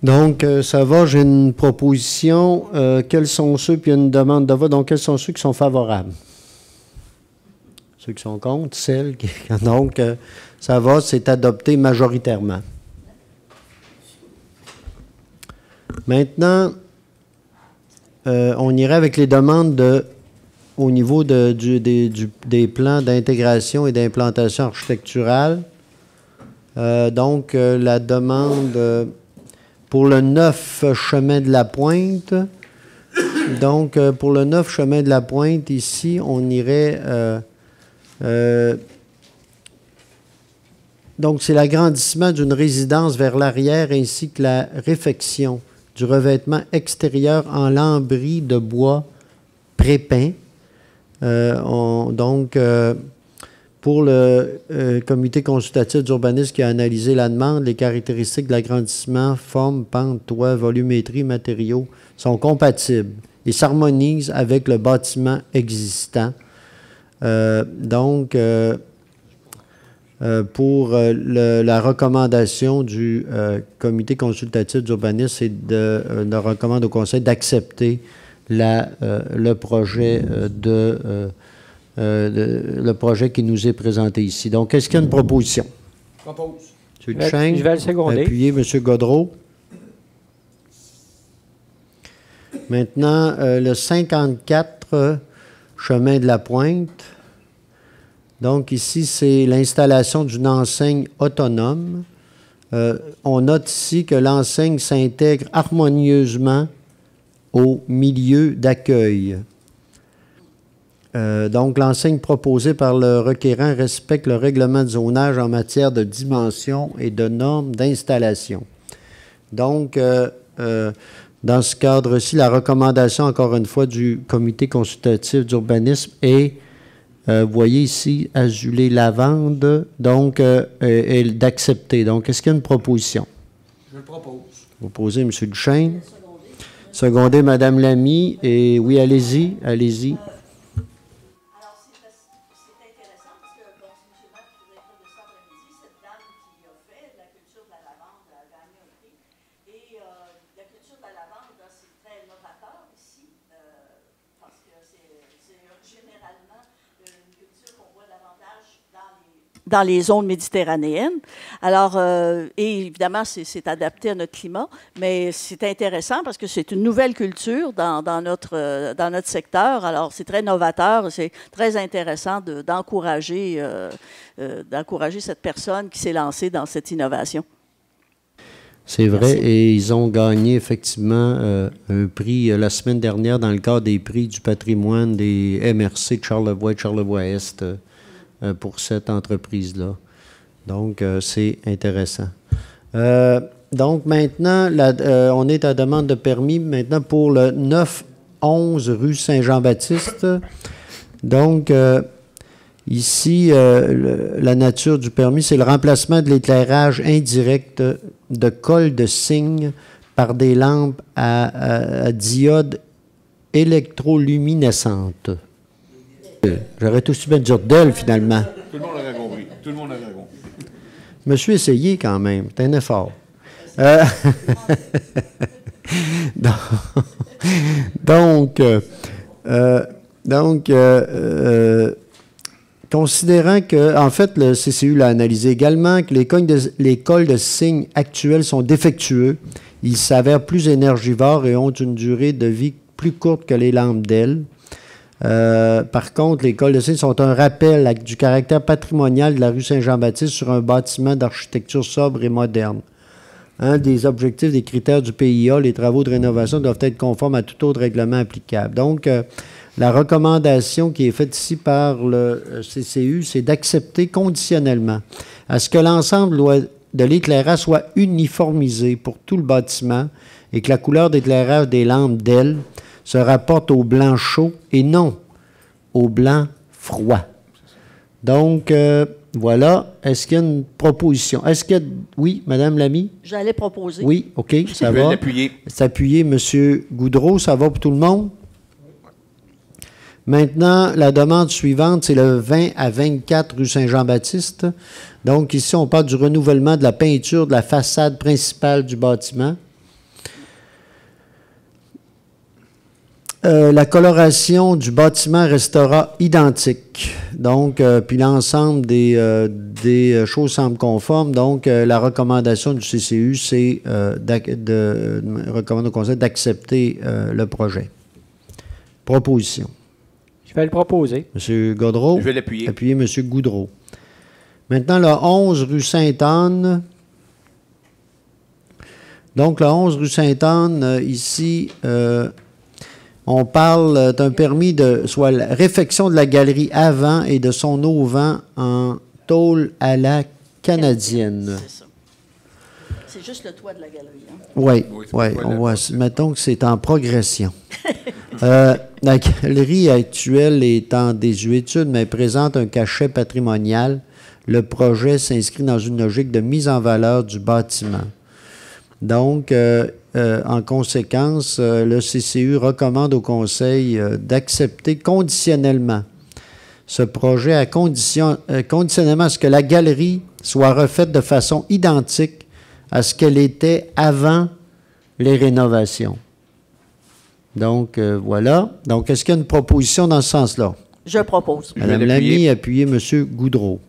Donc, ça va, j'ai une proposition. Quels sont ceux, puis une demande de vote. Donc, quels sont ceux qui sont favorables? Ceux qui sont contre, celles qui... Donc, ça va, c'est adopté majoritairement. Maintenant, on irait avec les demandes au niveau des plans d'intégration et d'implantation architecturale. Donc, la demande pour le 9 chemin de la Pointe. Donc, pour le 9 chemin de la Pointe, ici, on irait... donc, c'est l'agrandissement d'une résidence vers l'arrière ainsi que la réfection du revêtement extérieur en lambris de bois prépeint. Pour le comité consultatif d'urbanisme qui a analysé la demande, les caractéristiques de l'agrandissement, forme, pente, toit, volumétrie, matériaux, sont compatibles et s'harmonisent avec le bâtiment existant. Pour la recommandation du comité consultatif d'urbanisme, c'est de recommande au conseil d'accepter le projet le projet qui nous est présenté ici. Donc, est-ce qu'il y a une proposition? Propose. M. Duchesne, je vais le seconder. appuyé. M. Gaudreau. Maintenant, le 54 chemin de la Pointe. Donc, ici, c'est l'installation d'une enseigne autonome. On note ici que l'enseigne s'intègre harmonieusement au milieu d'accueil. Donc, l'enseigne proposée par le requérant respecte le règlement de zonage en matière de dimension et de normes d'installation. Donc, dans ce cadre-ci, la recommandation, encore une fois, du comité consultatif d'urbanisme est, vous voyez ici, azulé lavande, donc, et d'accepter. Donc, est-ce qu'il y a une proposition? Je le propose. Vous posez, M. Duchesne. Secondé, Mme Lamy. Et oui, allez-y, allez-y. Dans les zones méditerranéennes. Alors, et évidemment, c'est adapté à notre climat, mais c'est intéressant parce que c'est une nouvelle culture dans notre secteur. Alors, c'est très novateur, c'est très intéressant d'encourager cette personne qui s'est lancée dans cette innovation. C'est vrai, Merci. et ils ont gagné effectivement un prix la semaine dernière dans le cadre des prix du patrimoine des MRC de Charlevoix et de Charlevoix-Est. Pour cette entreprise-là. Donc, c'est intéressant. Donc, maintenant, on est à demande de permis maintenant pour le 9-11 rue Saint-Jean-Baptiste. Donc, ici, la nature du permis, c'est le remplacement de l'éclairage indirect de colle de cygne par des lampes à diode électroluminescentes. J'aurais tout aussi bien dire d'elle, finalement. Tout le monde aurait compris. Tout le monde aurait compris. Je me suis essayé quand même. C'est un effort. Considérant que, en fait, le CCU l'a analysé également, que les cols de cygne actuels sont défectueux, ils s'avèrent plus énergivores et ont une durée de vie plus courte que les lampes d'ailes. Par contre, les cols de cygne sont un rappel du caractère patrimonial de la rue Saint-Jean-Baptiste sur un bâtiment d'architecture sobre et moderne. Un des objectifs des critères du PIA, les travaux de rénovation doivent être conformes à tout autre règlement applicable. Donc, la recommandation qui est faite ici par le CCU, c'est d'accepter conditionnellement à ce que l'ensemble de l'éclairage soit uniformisé pour tout le bâtiment et que la couleur d'éclairage des lampes d'ailes se rapporte au blanc chaud et non au blanc froid. Donc, voilà. Est-ce qu'il y a une proposition? Est-ce qu'il y a... Oui, Mme Lamy? J'allais proposer. Oui, OK, ça Je vais va. l'appuyer. C'est appuyé, M. Goudreau. Ça va pour tout le monde? Maintenant, la demande suivante, c'est le 20 à 24 rue Saint-Jean-Baptiste. Donc, ici, on parle du renouvellement de la peinture de la façade principale du bâtiment. La coloration du bâtiment restera identique. Donc, puis l'ensemble des choses semblent conformes. Donc, la recommandation du CCU, c'est recommander au Conseil d'accepter le projet. Proposition. Je vais le proposer. M. Gaudreau. Je vais l'appuyer. Appuyez M. Goudreau. Maintenant, le 11 rue Sainte-Anne. Donc, le 11 rue Sainte-Anne, ici, on parle d'un permis de soit la réfection de la galerie avant et de son auvent en tôle à la canadienne. C'est ça. C'est juste le toit de la galerie. Hein? Oui, Oui, c'est ouais, pas on la voit. porte. Mettons que c'est en progression. La galerie actuelle est en désuétude, mais présente un cachet patrimonial. Le projet s'inscrit dans une logique de mise en valeur du bâtiment. Donc, en conséquence, le CCU recommande au Conseil d'accepter conditionnellement ce projet à conditionnellement à ce que la galerie soit refaite de façon identique à ce qu'elle était avant les rénovations. Donc, voilà. Donc, est-ce qu'il y a une proposition dans ce sens-là? Je propose. Je vais Madame l'appuyer. Lamy, appuyez M. Goudreau.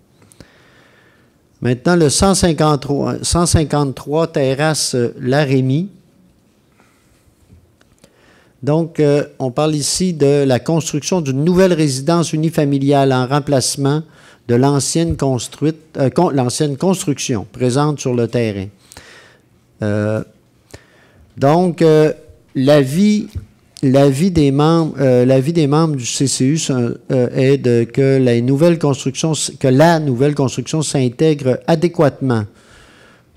Maintenant, le 153 terrasse Larémie. Donc, on parle ici de la construction d'une nouvelle résidence unifamiliale en remplacement de l'ancienne construction présente sur le terrain. Donc, l'avis des membres du CCU est que la nouvelle construction s'intègre adéquatement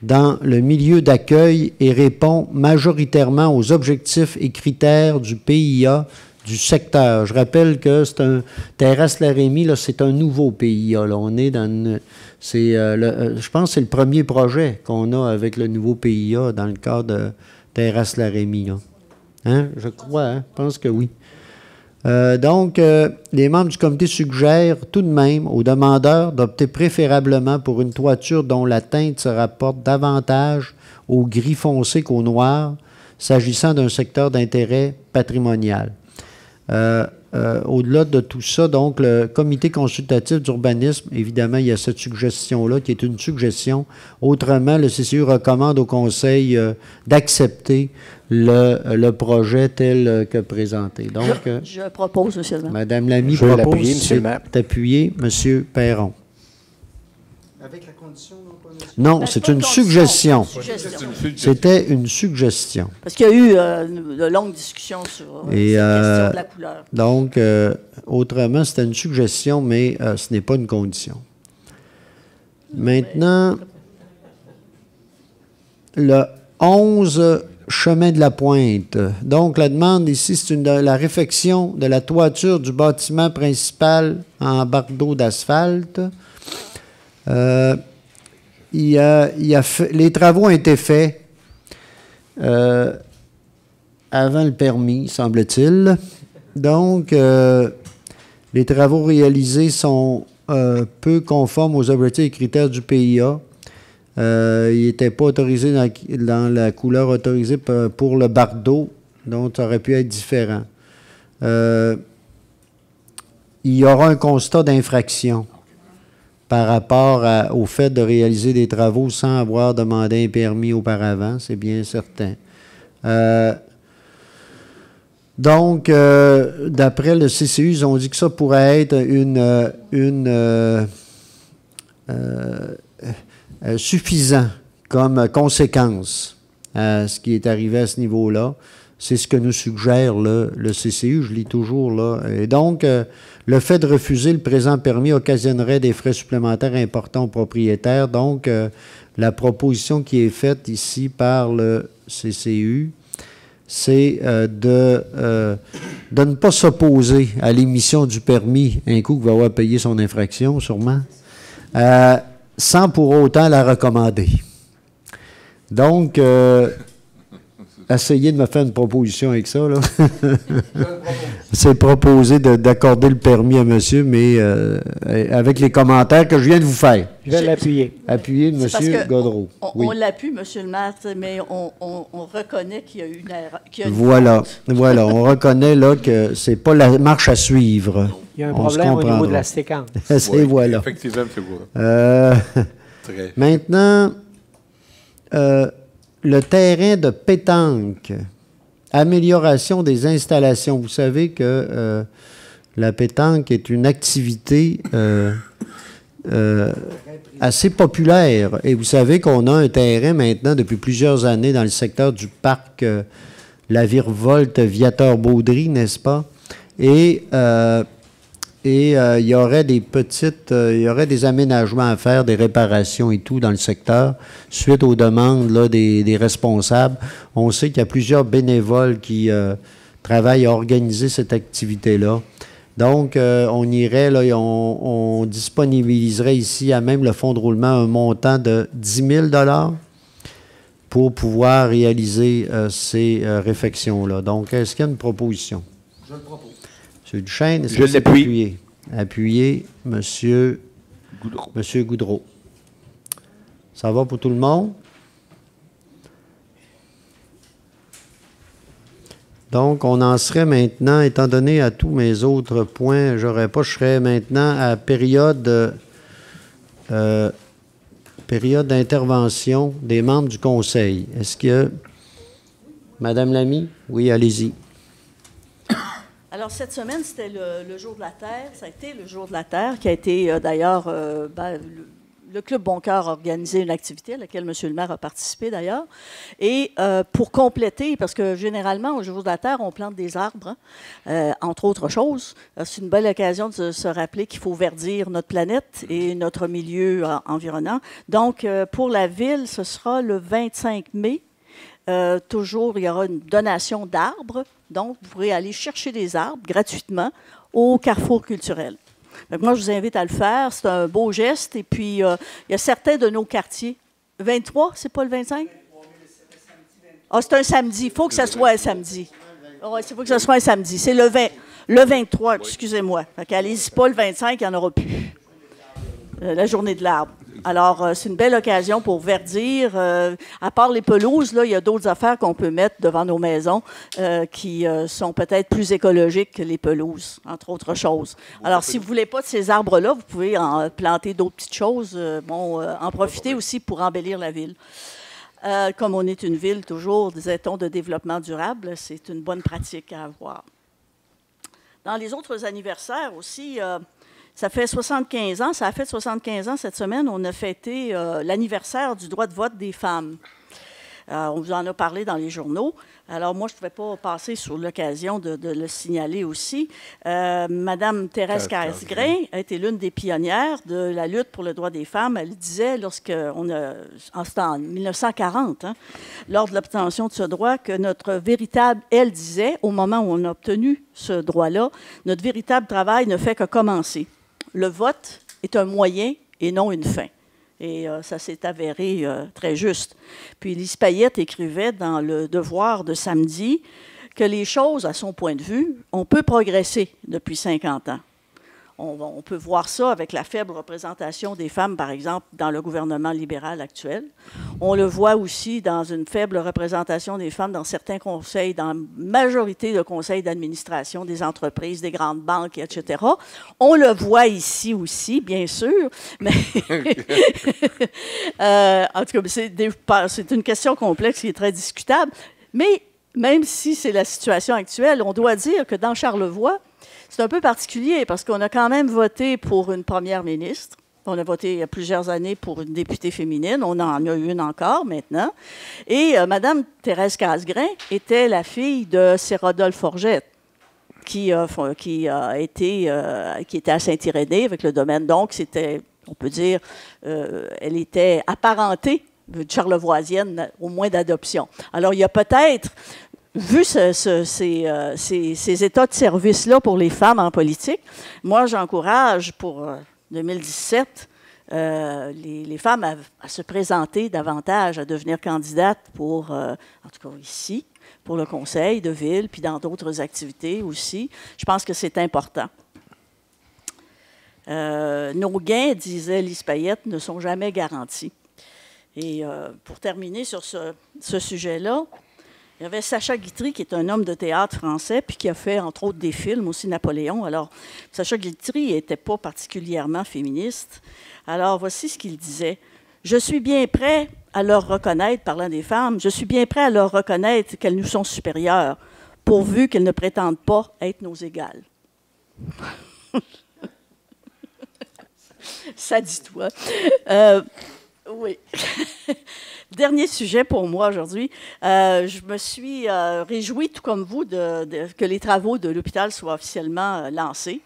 dans le milieu d'accueil et répond majoritairement aux objectifs et critères du PIA du secteur. Je rappelle que c'est un Terrasse Larémie, là, c'est un nouveau PIA. Là. On est dans je pense que c'est le premier projet qu'on a avec le nouveau PIA dans le cadre de Terrasse Larémie. Là. Hein? Je crois, hein? Je pense que oui. Donc, les membres du comité suggèrent tout de même aux demandeurs d'opter préférablement pour une toiture dont la teinte se rapporte davantage au gris foncé qu'au noir, s'agissant d'un secteur d'intérêt patrimonial. Au-delà de tout ça, donc, le comité consultatif d'urbanisme, évidemment, il y a cette suggestion-là qui est une suggestion. Autrement, le CCU recommande au Conseil d'accepter le projet tel que présenté. Donc, Je propose, M. le maire. Mme Lamy Je vais propose, l'appuyer, monsieur le maire. c'est appuyé, M. Perron. Avec la condition, non, pas monsieur? Non, Ben, c'est pas une de condition, suggestion. suggestion. C'était une suggestion. Parce qu'il y a eu de longues discussions sur Et, cette question de la couleur. Donc, autrement, c'était une suggestion, mais ce n'est pas une condition. Maintenant, le 11 chemin de la Pointe. Donc, la demande ici, c'est la réfection de la toiture du bâtiment principal en bardeau d'asphalte. Les travaux ont été faits avant le permis, semble-t-il. Donc, les travaux réalisés sont peu conformes aux objectifs et critères du PIA. Il n'était pas autorisé dans la couleur autorisée pour le bardeau, donc ça aurait pu être différent. Il y aura un constat d'infraction par rapport au fait de réaliser des travaux sans avoir demandé un permis auparavant, c'est bien certain. Donc, d'après le CCU, ils ont dit que ça pourrait être suffisant comme conséquence à ce qui est arrivé à ce niveau-là. C'est ce que nous suggère le CCU, je lis toujours là. Et donc, le fait de refuser le présent permis occasionnerait des frais supplémentaires importants aux propriétaires. Donc, la proposition qui est faite ici par le CCU, c'est de ne pas s'opposer à l'émission du permis, un coup qu'il va avoir payé son infraction, sûrement, sans pour autant la recommander. Donc, essayer de me faire une proposition avec ça, là. C'est proposé d'accorder le permis à monsieur, mais avec les commentaires que je viens de vous faire. Je vais l'appuyer. Appuyer de monsieur Gaudreau. On l'appuie, monsieur le maire, mais on reconnaît qu'il y a une erreur. Voilà, on reconnaît là que c'est pas la marche à suivre. Il y a un problème au niveau de la séquence. C'est voilà. Effectivement, c'est Très. Maintenant, le terrain de pétanque, amélioration des installations. Vous savez que la pétanque est une activité assez populaire. Et vous savez qu'on a un terrain maintenant depuis plusieurs années dans le secteur du parc La Virevolte Viateur-Baudry, n'est-ce pas? Et il y aurait il y aurait des aménagements à faire, des réparations et tout dans le secteur, suite aux demandes là, des responsables. On sait qu'il y a plusieurs bénévoles qui travaillent à organiser cette activité-là. Donc, on irait, là, on disponibiliserait ici à même le fonds de roulement un montant de 10 000 $ pour pouvoir réaliser ces réfections-là. Donc, est-ce qu'il y a une proposition? Je le propose. M. Duchesne, est-ce Je que c'est l'appuie. appuyé? Appuyé, M. Goudreau. Ça va pour tout le monde? Donc, on en serait maintenant, étant donné à tous mes autres points, je serais maintenant à période d'intervention des membres du Conseil. Est-ce que... Madame Lamy? Oui, allez-y. Alors, cette semaine, c'était le Jour de la Terre. Ça a été le Jour de la Terre, qui a été d'ailleurs, le Club Bon Cœur a organisé une activité à laquelle M. le maire a participé d'ailleurs. Et pour compléter, parce que généralement, au Jour de la Terre, on plante des arbres, entre autres choses. C'est une belle occasion de se rappeler qu'il faut verdir notre planète et notre milieu environnant. Donc, pour la ville, ce sera le 25 mai. Toujours, il y aura une donation d'arbres. Donc, vous pourrez aller chercher des arbres gratuitement au Carrefour culturel. Donc, moi, je vous invite à le faire. C'est un beau geste. Et puis, il y a certains de nos quartiers. 23, c'est pas le 25? Ah, c'est un samedi. Il faut que ça soit un samedi. Oui, il faut que ça soit un samedi. C'est le 23, excusez-moi. Allez-y pas le 25, il n'y en aura plus. La journée de l'arbre. Alors, c'est une belle occasion pour verdir. À part les pelouses, là, il y a d'autres affaires qu'on peut mettre devant nos maisons qui sont peut-être plus écologiques que les pelouses, entre autres choses. Alors, si vous ne voulez pas de ces arbres-là, vous pouvez en planter d'autres petites choses. En profiter aussi pour embellir la ville. Comme on est une ville, toujours, disait-on, de développement durable, c'est une bonne pratique à avoir. Dans les autres anniversaires aussi... ça fait 75 ans, ça a fait 75 ans cette semaine, on a fêté l'anniversaire du droit de vote des femmes. On vous en a parlé dans les journaux. Alors moi, je ne pouvais pas passer sur l'occasion de le signaler aussi. Madame Thérèse Casgrain a été l'une des pionnières de la lutte pour le droit des femmes. Elle disait, c'était en 1940, lors de l'obtention de ce droit, que elle disait, au moment où on a obtenu ce droit-là, notre véritable travail ne fait que commencer. Le vote est un moyen et non une fin. Et ça s'est avéré très juste. Puis Lise Payette écrivait dans Le Devoir de samedi que les choses, à son point de vue, on peut progresser depuis 50 ans. On peut voir ça avec la faible représentation des femmes, par exemple, dans le gouvernement libéral actuel. On le voit aussi dans une faible représentation des femmes dans certains conseils, dans la majorité de conseils d'administration des entreprises, des grandes banques, etc. On le voit ici aussi, bien sûr, mais en tout cas, c'est une question complexe qui est très discutable. Mais même si c'est la situation actuelle, on doit dire que dans Charlevoix, c'est un peu particulier parce qu'on a quand même voté pour une première ministre. On a voté il y a plusieurs années pour une députée féminine. On en a une encore maintenant. Et Mme Thérèse Casgrain était la fille de Sir Rodolphe Forgette, qui était à Saint-Irénée avec le domaine. Donc, c'était, on peut dire, elle était apparentée charlevoisienne, au moins d'adoption. Alors, il y a peut-être... Vu ces états de service-là pour les femmes en politique, moi, j'encourage pour 2017 les femmes à se présenter davantage, à devenir candidates pour, en tout cas ici, pour le conseil de ville, puis dans d'autres activités aussi. Je pense que c'est important. Nos gains, disait Lise Payette, ne sont jamais garantis. Et pour terminer sur ce sujet-là, il y avait Sacha Guitry, qui est un homme de théâtre français, puis qui a fait, entre autres, des films, aussi Napoléon. Alors, Sacha Guitry n'était pas particulièrement féministe. Alors, voici ce qu'il disait. « Je suis bien prêt à leur reconnaître, parlant des femmes, je suis bien prêt à leur reconnaître qu'elles nous sont supérieures, pourvu qu'elles ne prétendent pas être nos égales. » Ça dit tout, hein? Oui. Dernier sujet pour moi aujourd'hui. Je me suis réjouie, tout comme vous, que les travaux de l'hôpital soient officiellement lancés.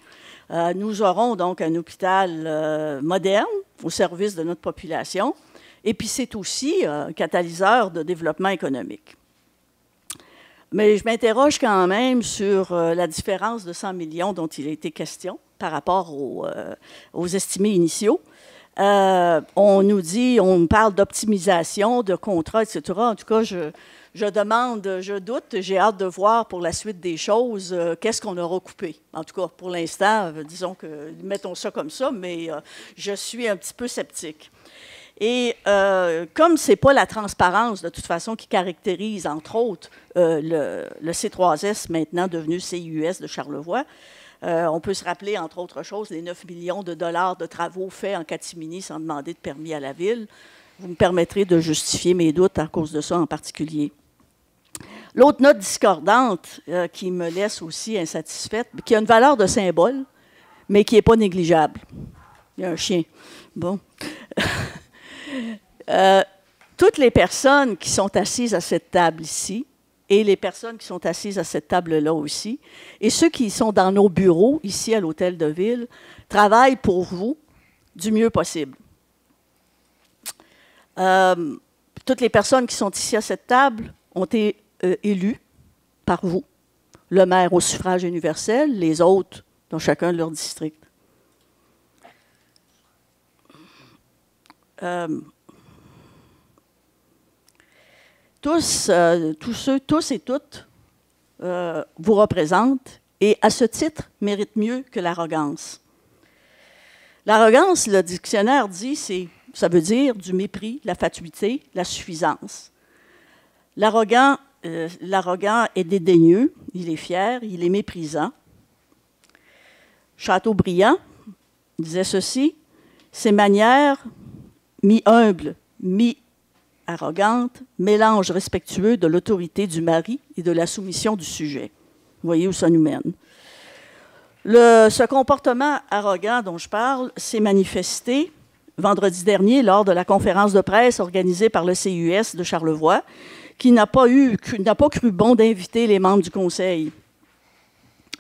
Nous aurons donc un hôpital moderne au service de notre population. Et puis, c'est aussi un catalyseur de développement économique. Mais je m'interroge quand même sur la différence de 100 millions dont il a été question par rapport aux estimés initiaux. On nous dit, on parle d'optimisation, de contrats, etc. En tout cas, je demande, je doute, j'ai hâte de voir pour la suite des choses qu'est-ce qu'on aura coupé. En tout cas, pour l'instant, disons que, mettons ça comme ça, mais je suis un petit peu sceptique. Et comme ce n'est pas la transparence, de toute façon, qui caractérise, entre autres, le C3S, maintenant devenu CIUS de Charlevoix, on peut se rappeler, entre autres choses, les 9 millions de dollars de travaux faits en catimini sans demander de permis à la Ville. Vous me permettrez de justifier mes doutes à cause de ça en particulier. L'autre note discordante qui me laisse aussi insatisfaite, qui a une valeur de symbole, mais qui n'est pas négligeable. Il y a un chien. Bon. Toutes les personnes qui sont assises à cette table ici, et les personnes qui sont assises à cette table-là aussi, et ceux qui sont dans nos bureaux, ici à l'Hôtel de Ville, travaillent pour vous du mieux possible. Toutes les personnes qui sont ici à cette table ont été élues par vous. Le maire au suffrage universel, les autres dans chacun de leur district. Tous et toutes vous représentent et, à ce titre, méritent mieux que l'arrogance. L'arrogance, le dictionnaire dit, ça veut dire du mépris, la fatuité, la suffisance. L'arrogant est dédaigneux, il est fier, il est méprisant. Chateaubriand disait ceci, « Ses manières, mi-humbles, mi-arrogantes, mélange respectueux de l'autorité du mari et de la soumission du sujet. » Vous voyez où ça nous mène. Ce comportement arrogant dont je parle s'est manifesté vendredi dernier lors de la conférence de presse organisée par le CIUS de Charlevoix, qui n'a pas cru bon d'inviter les membres du conseil.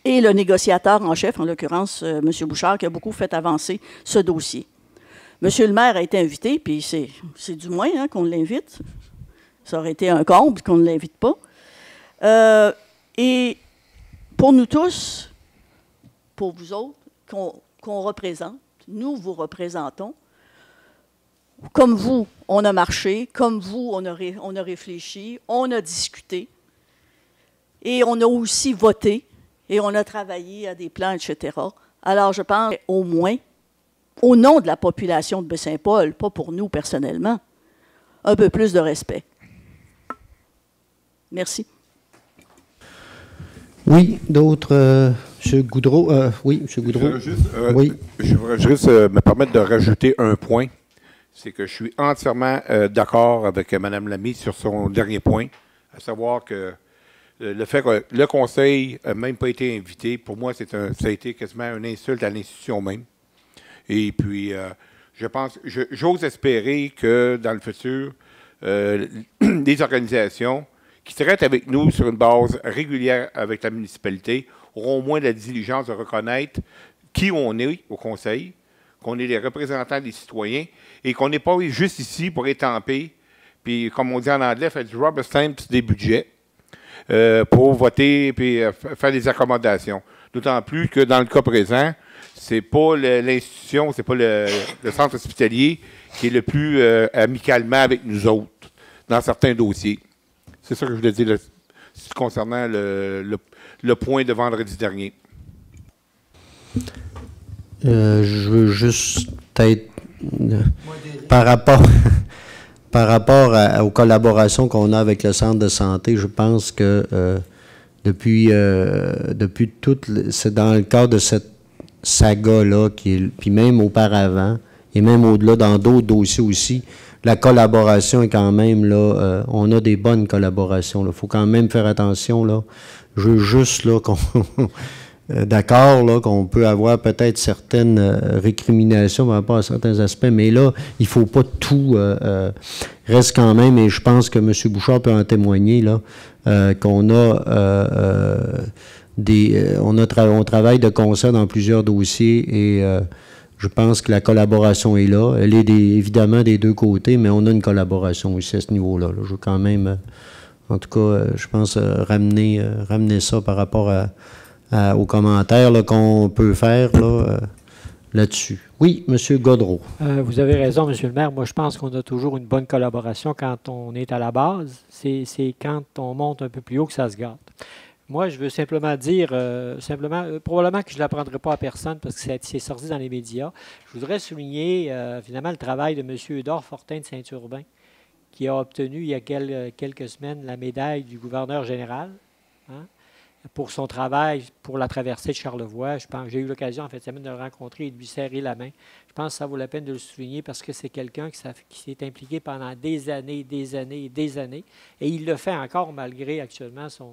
Et le négociateur en chef, en l'occurrence M. Bouchard, qui a beaucoup fait avancer ce dossier. Monsieur le maire a été invité, puis c'est du moins hein, qu'on l'invite. Ça aurait été un comble qu'on ne l'invite pas. Et pour nous tous, pour vous autres, qu'on représente, nous vous représentons, comme vous, on a marché, comme vous, on a réfléchi, on a discuté, et on a aussi voté, et on a travaillé à des plans, etc. Alors, je pense au moins, au nom de la population de Baie-Saint-Paul, pas pour nous personnellement, un peu plus de respect. Merci. Oui, d'autres... M. Goudreau. Oui, M. Goudreau. Je voudrais juste me permettre de rajouter un point. C'est que je suis entièrement d'accord avec Mme Lamy sur son dernier point, à savoir que le fait que le conseil n'a même pas été invité, pour moi, ça a été quasiment une insulte à l'institution même. Et puis, j'ose espérer que dans le futur, des organisations qui traitent avec nous sur une base régulière avec la municipalité auront au moins la diligence de reconnaître qui on est au conseil, qu'on est les représentants des citoyens et qu'on n'est pas juste ici pour étamper, puis comme on dit en anglais, faire du rubber stamp des budgets pour voter et faire des accommodations. D'autant plus que dans le cas présent, c'est pas l'institution, c'est pas le centre hospitalier qui est le plus amicalement avec nous autres dans certains dossiers. C'est ça que je voulais dire concernant le point de vendredi dernier. Je veux juste peut-être par rapport aux collaborations qu'on a avec le centre de santé, je pense que depuis c'est dans le cadre de cette saga-là, puis même auparavant, et même au-delà, dans d'autres dossiers aussi, la collaboration est quand même, là, on a des bonnes collaborations. Il faut quand même faire attention, là. Je veux juste, là, qu'on... d'accord, là, qu'on peut avoir peut-être certaines récriminations par rapport à certains aspects, mais là, il ne faut pas tout reste quand même, et je pense que M. Bouchard peut en témoigner, là, qu'on a on travaille de concert dans plusieurs dossiers et je pense que la collaboration est là. Elle est évidemment des deux côtés, mais on a une collaboration aussi à ce niveau-là. Là. Je veux quand même, en tout cas, je pense ramener ça par rapport aux commentaires qu'on peut faire là-dessus. Oui, M. Gaudreault. Vous avez raison, M. le maire. Moi, je pense qu'on a toujours une bonne collaboration quand on est à la base. C'est quand on monte un peu plus haut que ça se gâte. Moi, je veux simplement dire, probablement que je ne l'apprendrai pas à personne parce que c'est sorti dans les médias. Je voudrais souligner, finalement, le travail de M. Eudore Fortin de Saint-Urbain, qui a obtenu, il y a quelques semaines, la médaille du gouverneur général, hein, pour son travail pour la traversée de Charlevoix. Je pense que j'ai eu l'occasion, en fait, cette semaine, de le rencontrer et de lui serrer la main. Je pense que ça vaut la peine de le souligner parce que c'est quelqu'un qui s'est impliqué pendant des années, et il le fait encore malgré actuellement son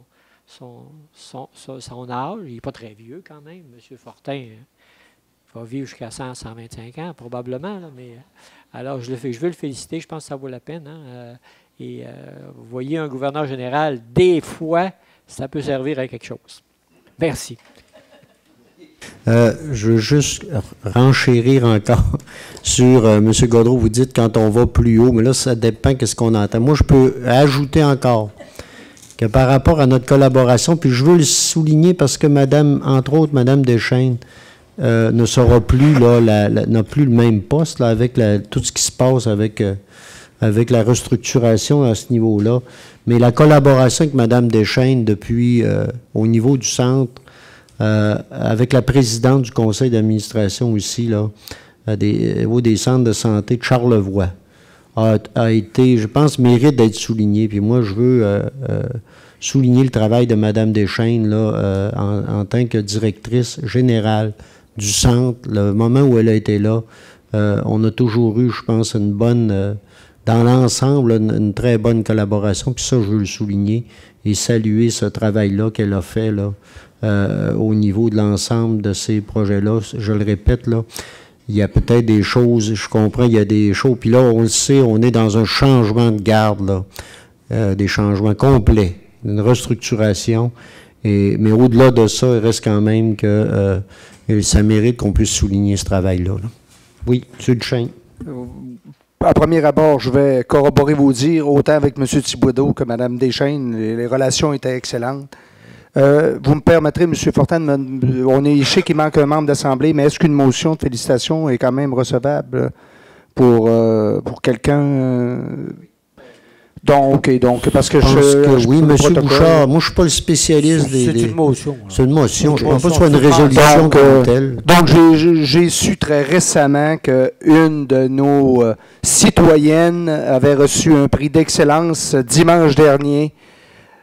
âge. Il n'est pas très vieux quand même. M. Fortin va vivre jusqu'à 125 ans probablement. Là, mais, alors, je veux le féliciter. Je pense que ça vaut la peine. Hein, vous voyez, un gouverneur général, des fois, ça peut servir à quelque chose. Merci. Je veux juste renchérir encore sur M. Gaudreault. Vous dites quand on va plus haut, mais là, ça dépend de ce qu'on entend. Moi, je peux ajouter encore que par rapport à notre collaboration, puis je veux le souligner parce que entre autres, Mme Deschênes ne sera plus, n'a plus le même poste là, avec tout ce qui se passe avec la restructuration à ce niveau-là. Mais la collaboration avec Mme Deschênes depuis au niveau du centre, avec la présidente du conseil d'administration aussi, là, des centres de santé de Charlevoix, a été, je pense, mérite d'être souligné. Puis moi, je veux souligner le travail de Mme Deschênes là, en tant que directrice générale du centre. Le moment où elle a été là, on a toujours eu, je pense, une bonne, dans l'ensemble, une très bonne collaboration. Puis ça, je veux le souligner et saluer ce travail-là qu'elle a fait là, au niveau de l'ensemble de ces projets-là. Je le répète, là. Il y a peut-être des choses, je comprends, il y a des choses. Puis là, on le sait, on est dans un changement de garde, là, des changements complets, une restructuration. Mais au-delà de ça, il reste quand même que ça mérite qu'on puisse souligner ce travail-là. Là. Oui, M. Duchesne. À premier abord, je vais corroborer vos dires, autant avec M. Thibodeau que Mme Deschênes. Les relations étaient excellentes. Vous me permettrez, M. Fortin, je sais qu'il manque un membre d'Assemblée, mais est-ce qu'une motion de félicitations est quand même recevable pour quelqu'un? Donc, parce que oui, M. Bouchard, moi je ne suis pas le spécialiste des... C'est une motion. C'est une motion, je ne pense pas que ce soit une résolution comme telle. Donc, j'ai su très récemment qu'une de nos citoyennes avait reçu un prix d'excellence dimanche dernier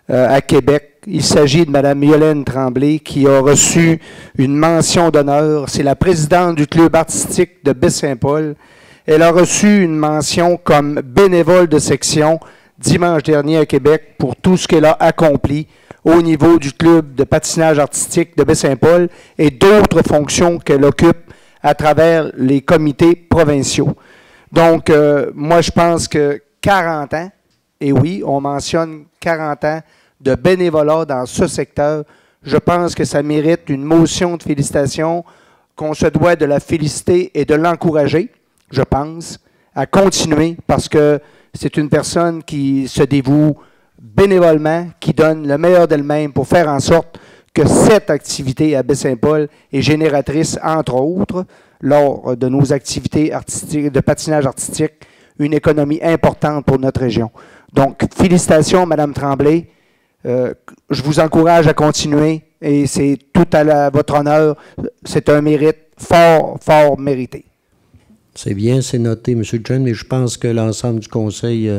à Québec. Il s'agit de Mme Yolène Tremblay qui a reçu une mention d'honneur. C'est la présidente du club artistique de Baie-Saint-Paul. Elle a reçu une mention comme bénévole de section dimanche dernier à Québec pour tout ce qu'elle a accompli au niveau du club de patinage artistique de Baie-Saint-Paul et d'autres fonctions qu'elle occupe à travers les comités provinciaux. Donc, moi, je pense que 40 ans, et oui, on mentionne 40 ans, de bénévolat dans ce secteur, je pense que ça mérite une motion de félicitations, qu'on se doit de la féliciter et de l'encourager, je pense, à continuer parce que c'est une personne qui se dévoue bénévolement, qui donne le meilleur d'elle-même pour faire en sorte que cette activité à Baie-Saint-Paul est génératrice, entre autres, lors de nos activités artistiques, de patinage artistique, une économie importante pour notre région. Donc, félicitations, Mme Tremblay. Je vous encourage à continuer et c'est tout à votre honneur. C'est un mérite fort, fort mérité. C'est bien, c'est noté, M. John, mais je pense que l'ensemble du Conseil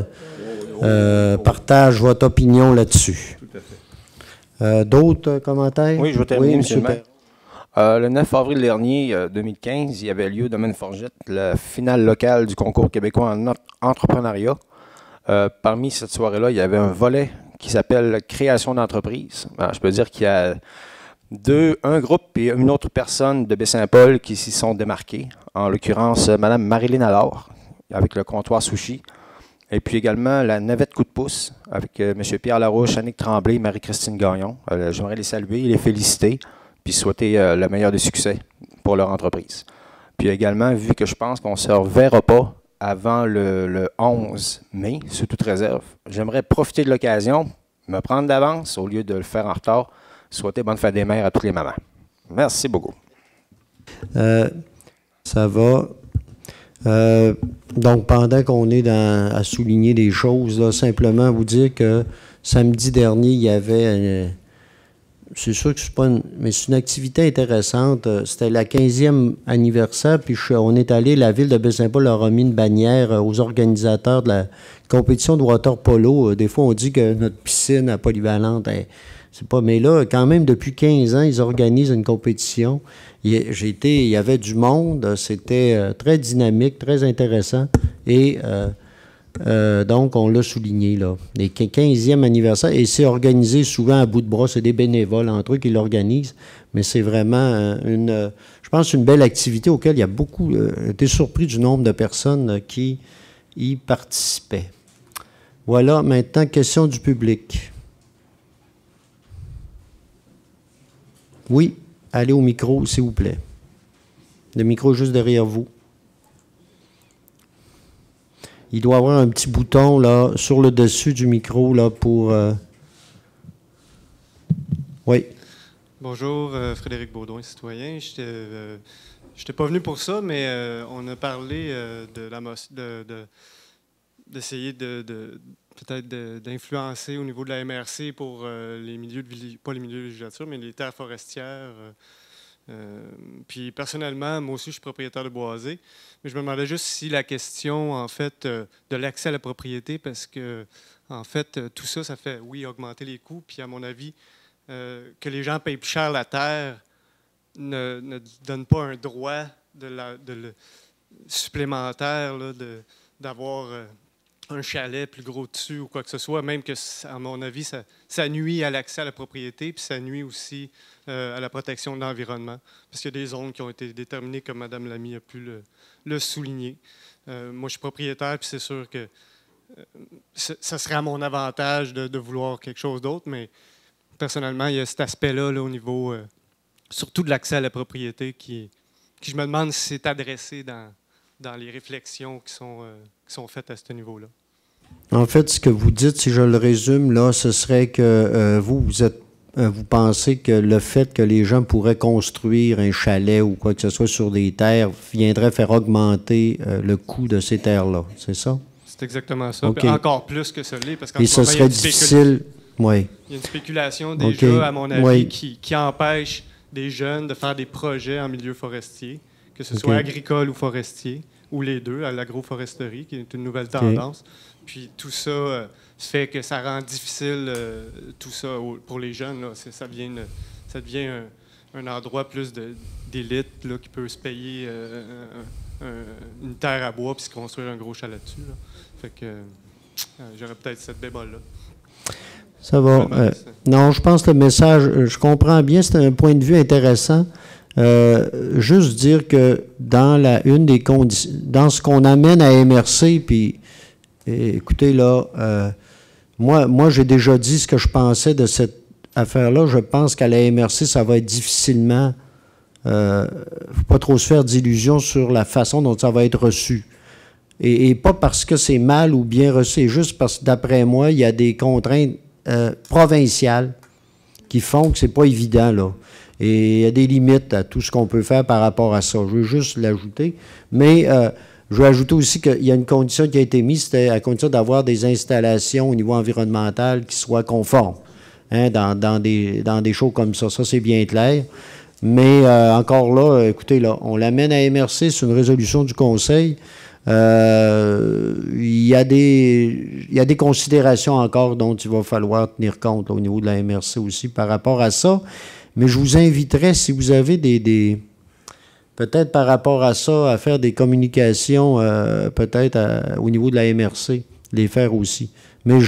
partage votre opinion là-dessus. Tout à fait. D'autres commentaires? Oui, je vais terminer, oui, M. le Perron. maire. Le 9 avril dernier, 2015, il y avait lieu, domaine Forgette, la finale locale du concours québécois en entrepreneuriat. Parmi cette soirée-là, il y avait un volet qui s'appelle Création d'entreprise. Je peux dire qu'il y a un groupe et une autre personne de Baie-Saint-Paul qui s'y sont démarqués. En l'occurrence, Mme Marilyn Allard, avec le comptoir Sushi. Et puis également la navette coup de pouce avec M. Pierre Larouche, Annick Tremblay, Marie-Christine Gagnon. J'aimerais les saluer, les féliciter, puis souhaiter le meilleur des succès pour leur entreprise. Puis également, vu que je pense qu'on ne se reverra pas avant le 11 mai, sous toute réserve, j'aimerais profiter de l'occasion, me prendre d'avance au lieu de le faire en retard, souhaiter bonne fête des mères à toutes les mamans. Merci beaucoup. Ça va. Donc, pendant qu'on est à souligner des choses, là, simplement vous dire que samedi dernier, il y avait... c'est sûr que c'est pas mais c'est une activité intéressante. C'était la 15e anniversaire, puis on est allé, la ville de Baie-Saint-Paul leur a mis une bannière aux organisateurs de la compétition de water polo. Des fois, on dit que notre piscine à polyvalente, c'est pas... Mais là, quand même, depuis 15 ans, ils organisent une compétition. Il y avait du monde, c'était très dynamique, très intéressant. Et donc, on l'a souligné, là. Les 15e anniversaire, et c'est organisé souvent à bout de bras, c'est des bénévoles entre eux qui l'organisent, mais c'est vraiment je pense, une belle activité auquel il y a beaucoup été surpris du nombre de personnes qui y participaient. Voilà, maintenant, question du public. Oui, allez au micro, s'il vous plaît. Le micro juste derrière vous. Il doit y avoir un petit bouton là, sur le dessus du micro là, pour... Oui. Bonjour, Frédéric Baudouin, citoyen. Je n'étais pas venu pour ça, mais on a parlé d'essayer peut-être d'influencer au niveau de la MRC pour les milieux pas les milieux de villégiature, mais les terres forestières. Puis personnellement, moi aussi, je suis propriétaire de boisés, mais je me demandais juste si la question, en fait, de l'accès à la propriété, parce que, en fait, tout ça, ça fait, oui, augmenter les coûts, puis à mon avis, que les gens payent plus cher la terre ne donne pas un droit supplémentaire d'avoir un chalet plus gros dessus ou quoi que ce soit, même que, à mon avis, ça nuit à l'accès à la propriété, puis ça nuit aussi à la protection de l'environnement, parce qu'il y a des zones qui ont été déterminées, comme Mme Lamy a pu le souligner. Moi, je suis propriétaire, puis c'est sûr que ça serait à mon avantage de vouloir quelque chose d'autre, mais personnellement, il y a cet aspect-là au niveau, surtout de l'accès à la propriété, qui je me demande si c'est adressé dans les réflexions qui sont faites à ce niveau-là. En fait, ce que vous dites, si je le résume, là, ce serait que vous pensez que le fait que les gens pourraient construire un chalet ou quoi que ce soit sur des terres viendrait faire augmenter le coût de ces terres-là, c'est ça? C'est exactement ça. Okay. Encore plus que ça l'est, parce qu'en et ce serait difficile, oui. Il y a une spéculation déjà, à mon avis, qui empêche des jeunes de faire des projets en milieu forestier, que ce soit agricole ou forestier, ou les deux, à l'agroforesterie, qui est une nouvelle tendance. Puis tout ça fait que ça rend difficile tout ça pour les jeunes. Là. Ça devient un endroit plus d'élite qui peut se payer une terre à bois puis se construire un gros chalet dessus. Là. Fait que j'aurais peut-être cette bémol-là. Ça va. Non, je pense que le message, je comprends bien, c'est un point de vue intéressant. Juste dire que dans une des conditions, dans ce qu'on amène à MRC, puis écoutez là, moi j'ai déjà dit ce que je pensais de cette affaire-là. Je pense qu'à la MRC, ça va être difficilement, faut pas trop se faire d'illusions sur la façon dont ça va être reçu. Et pas parce que c'est mal ou bien reçu, c'est juste parce que d'après moi, il y a des contraintes provinciales qui font que c'est pas évident, là. Et il y a des limites à tout ce qu'on peut faire par rapport à ça. Je veux juste l'ajouter. Mais je veux ajouter aussi qu'il y a une condition qui a été mise, c'était à condition d'avoir des installations au niveau environnemental qui soient conformes, hein, dans des shows comme ça. Ça, c'est bien clair. Mais encore là, écoutez, là, on l'amène à MRC, c'est une résolution du Conseil. Il y a des considérations encore dont il va falloir tenir compte là, au niveau de la MRC aussi par rapport à ça. Mais je vous inviterais, si vous avez peut-être par rapport à ça, à faire des communications peut-être au niveau de la MRC, les faire aussi. Mais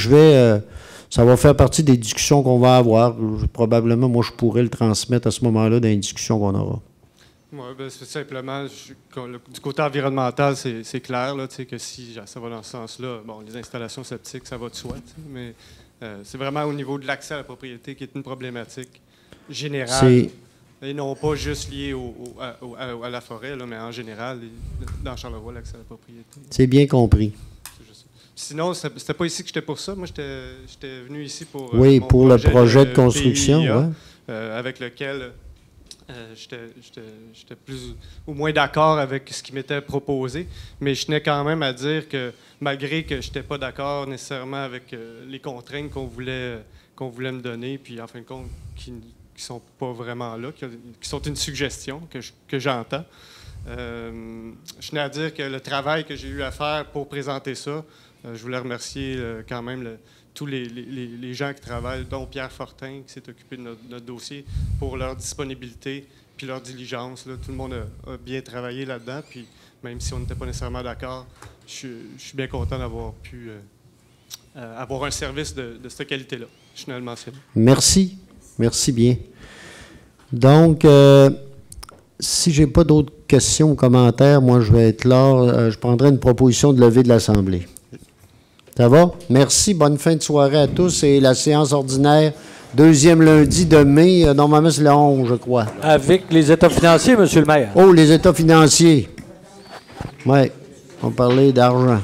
ça va faire partie des discussions qu'on va avoir. Probablement, moi, je pourrais le transmettre à ce moment-là dans les discussions qu'on aura. Oui, ben, c'est simplement, du côté environnemental, c'est clair là, que si ça va dans ce sens-là, bon, les installations septiques, ça va de soi, mais c'est vraiment au niveau de l'accès à la propriété qui est une problématique générale et non pas juste liée à la forêt, là, mais en général, dans Charlevoix, l'accès à la propriété. C'est bien compris. Sinon, c'était pas ici que j'étais pour ça. Moi, j'étais venu ici pour pour le projet de construction, PIA, avec lequel j'étais plus ou moins d'accord avec ce qui m'était proposé, mais je tenais quand même à dire que malgré que je n'étais pas d'accord nécessairement avec les contraintes qu'on voulait me donner, puis en fin de compte, qui ne sont pas vraiment là, qui sont une suggestion que j'entends, je tenais à dire que le travail que j'ai eu à faire pour présenter ça, je voulais remercier quand même tous les gens qui travaillent, dont Pierre Fortin, qui s'est occupé de notre dossier, pour leur disponibilité puis leur diligence. Là. Tout le monde a bien travaillé là-dedans. Puis même si on n'était pas nécessairement d'accord, je suis bien content d'avoir pu avoir un service de cette qualité-là. Je tenais à le mentionner. Merci. Merci bien. Donc, si je n'ai pas d'autres questions ou commentaires, moi, je vais être là. Je prendrai une proposition de levée de l'Assemblée. Ça va? Merci. Bonne fin de soirée à tous. Et la séance ordinaire, deuxième lundi de mai, normalement, c'est le 11, je crois. Avec les états financiers, M. le maire. Oh, les états financiers. Oui, on parlait d'argent.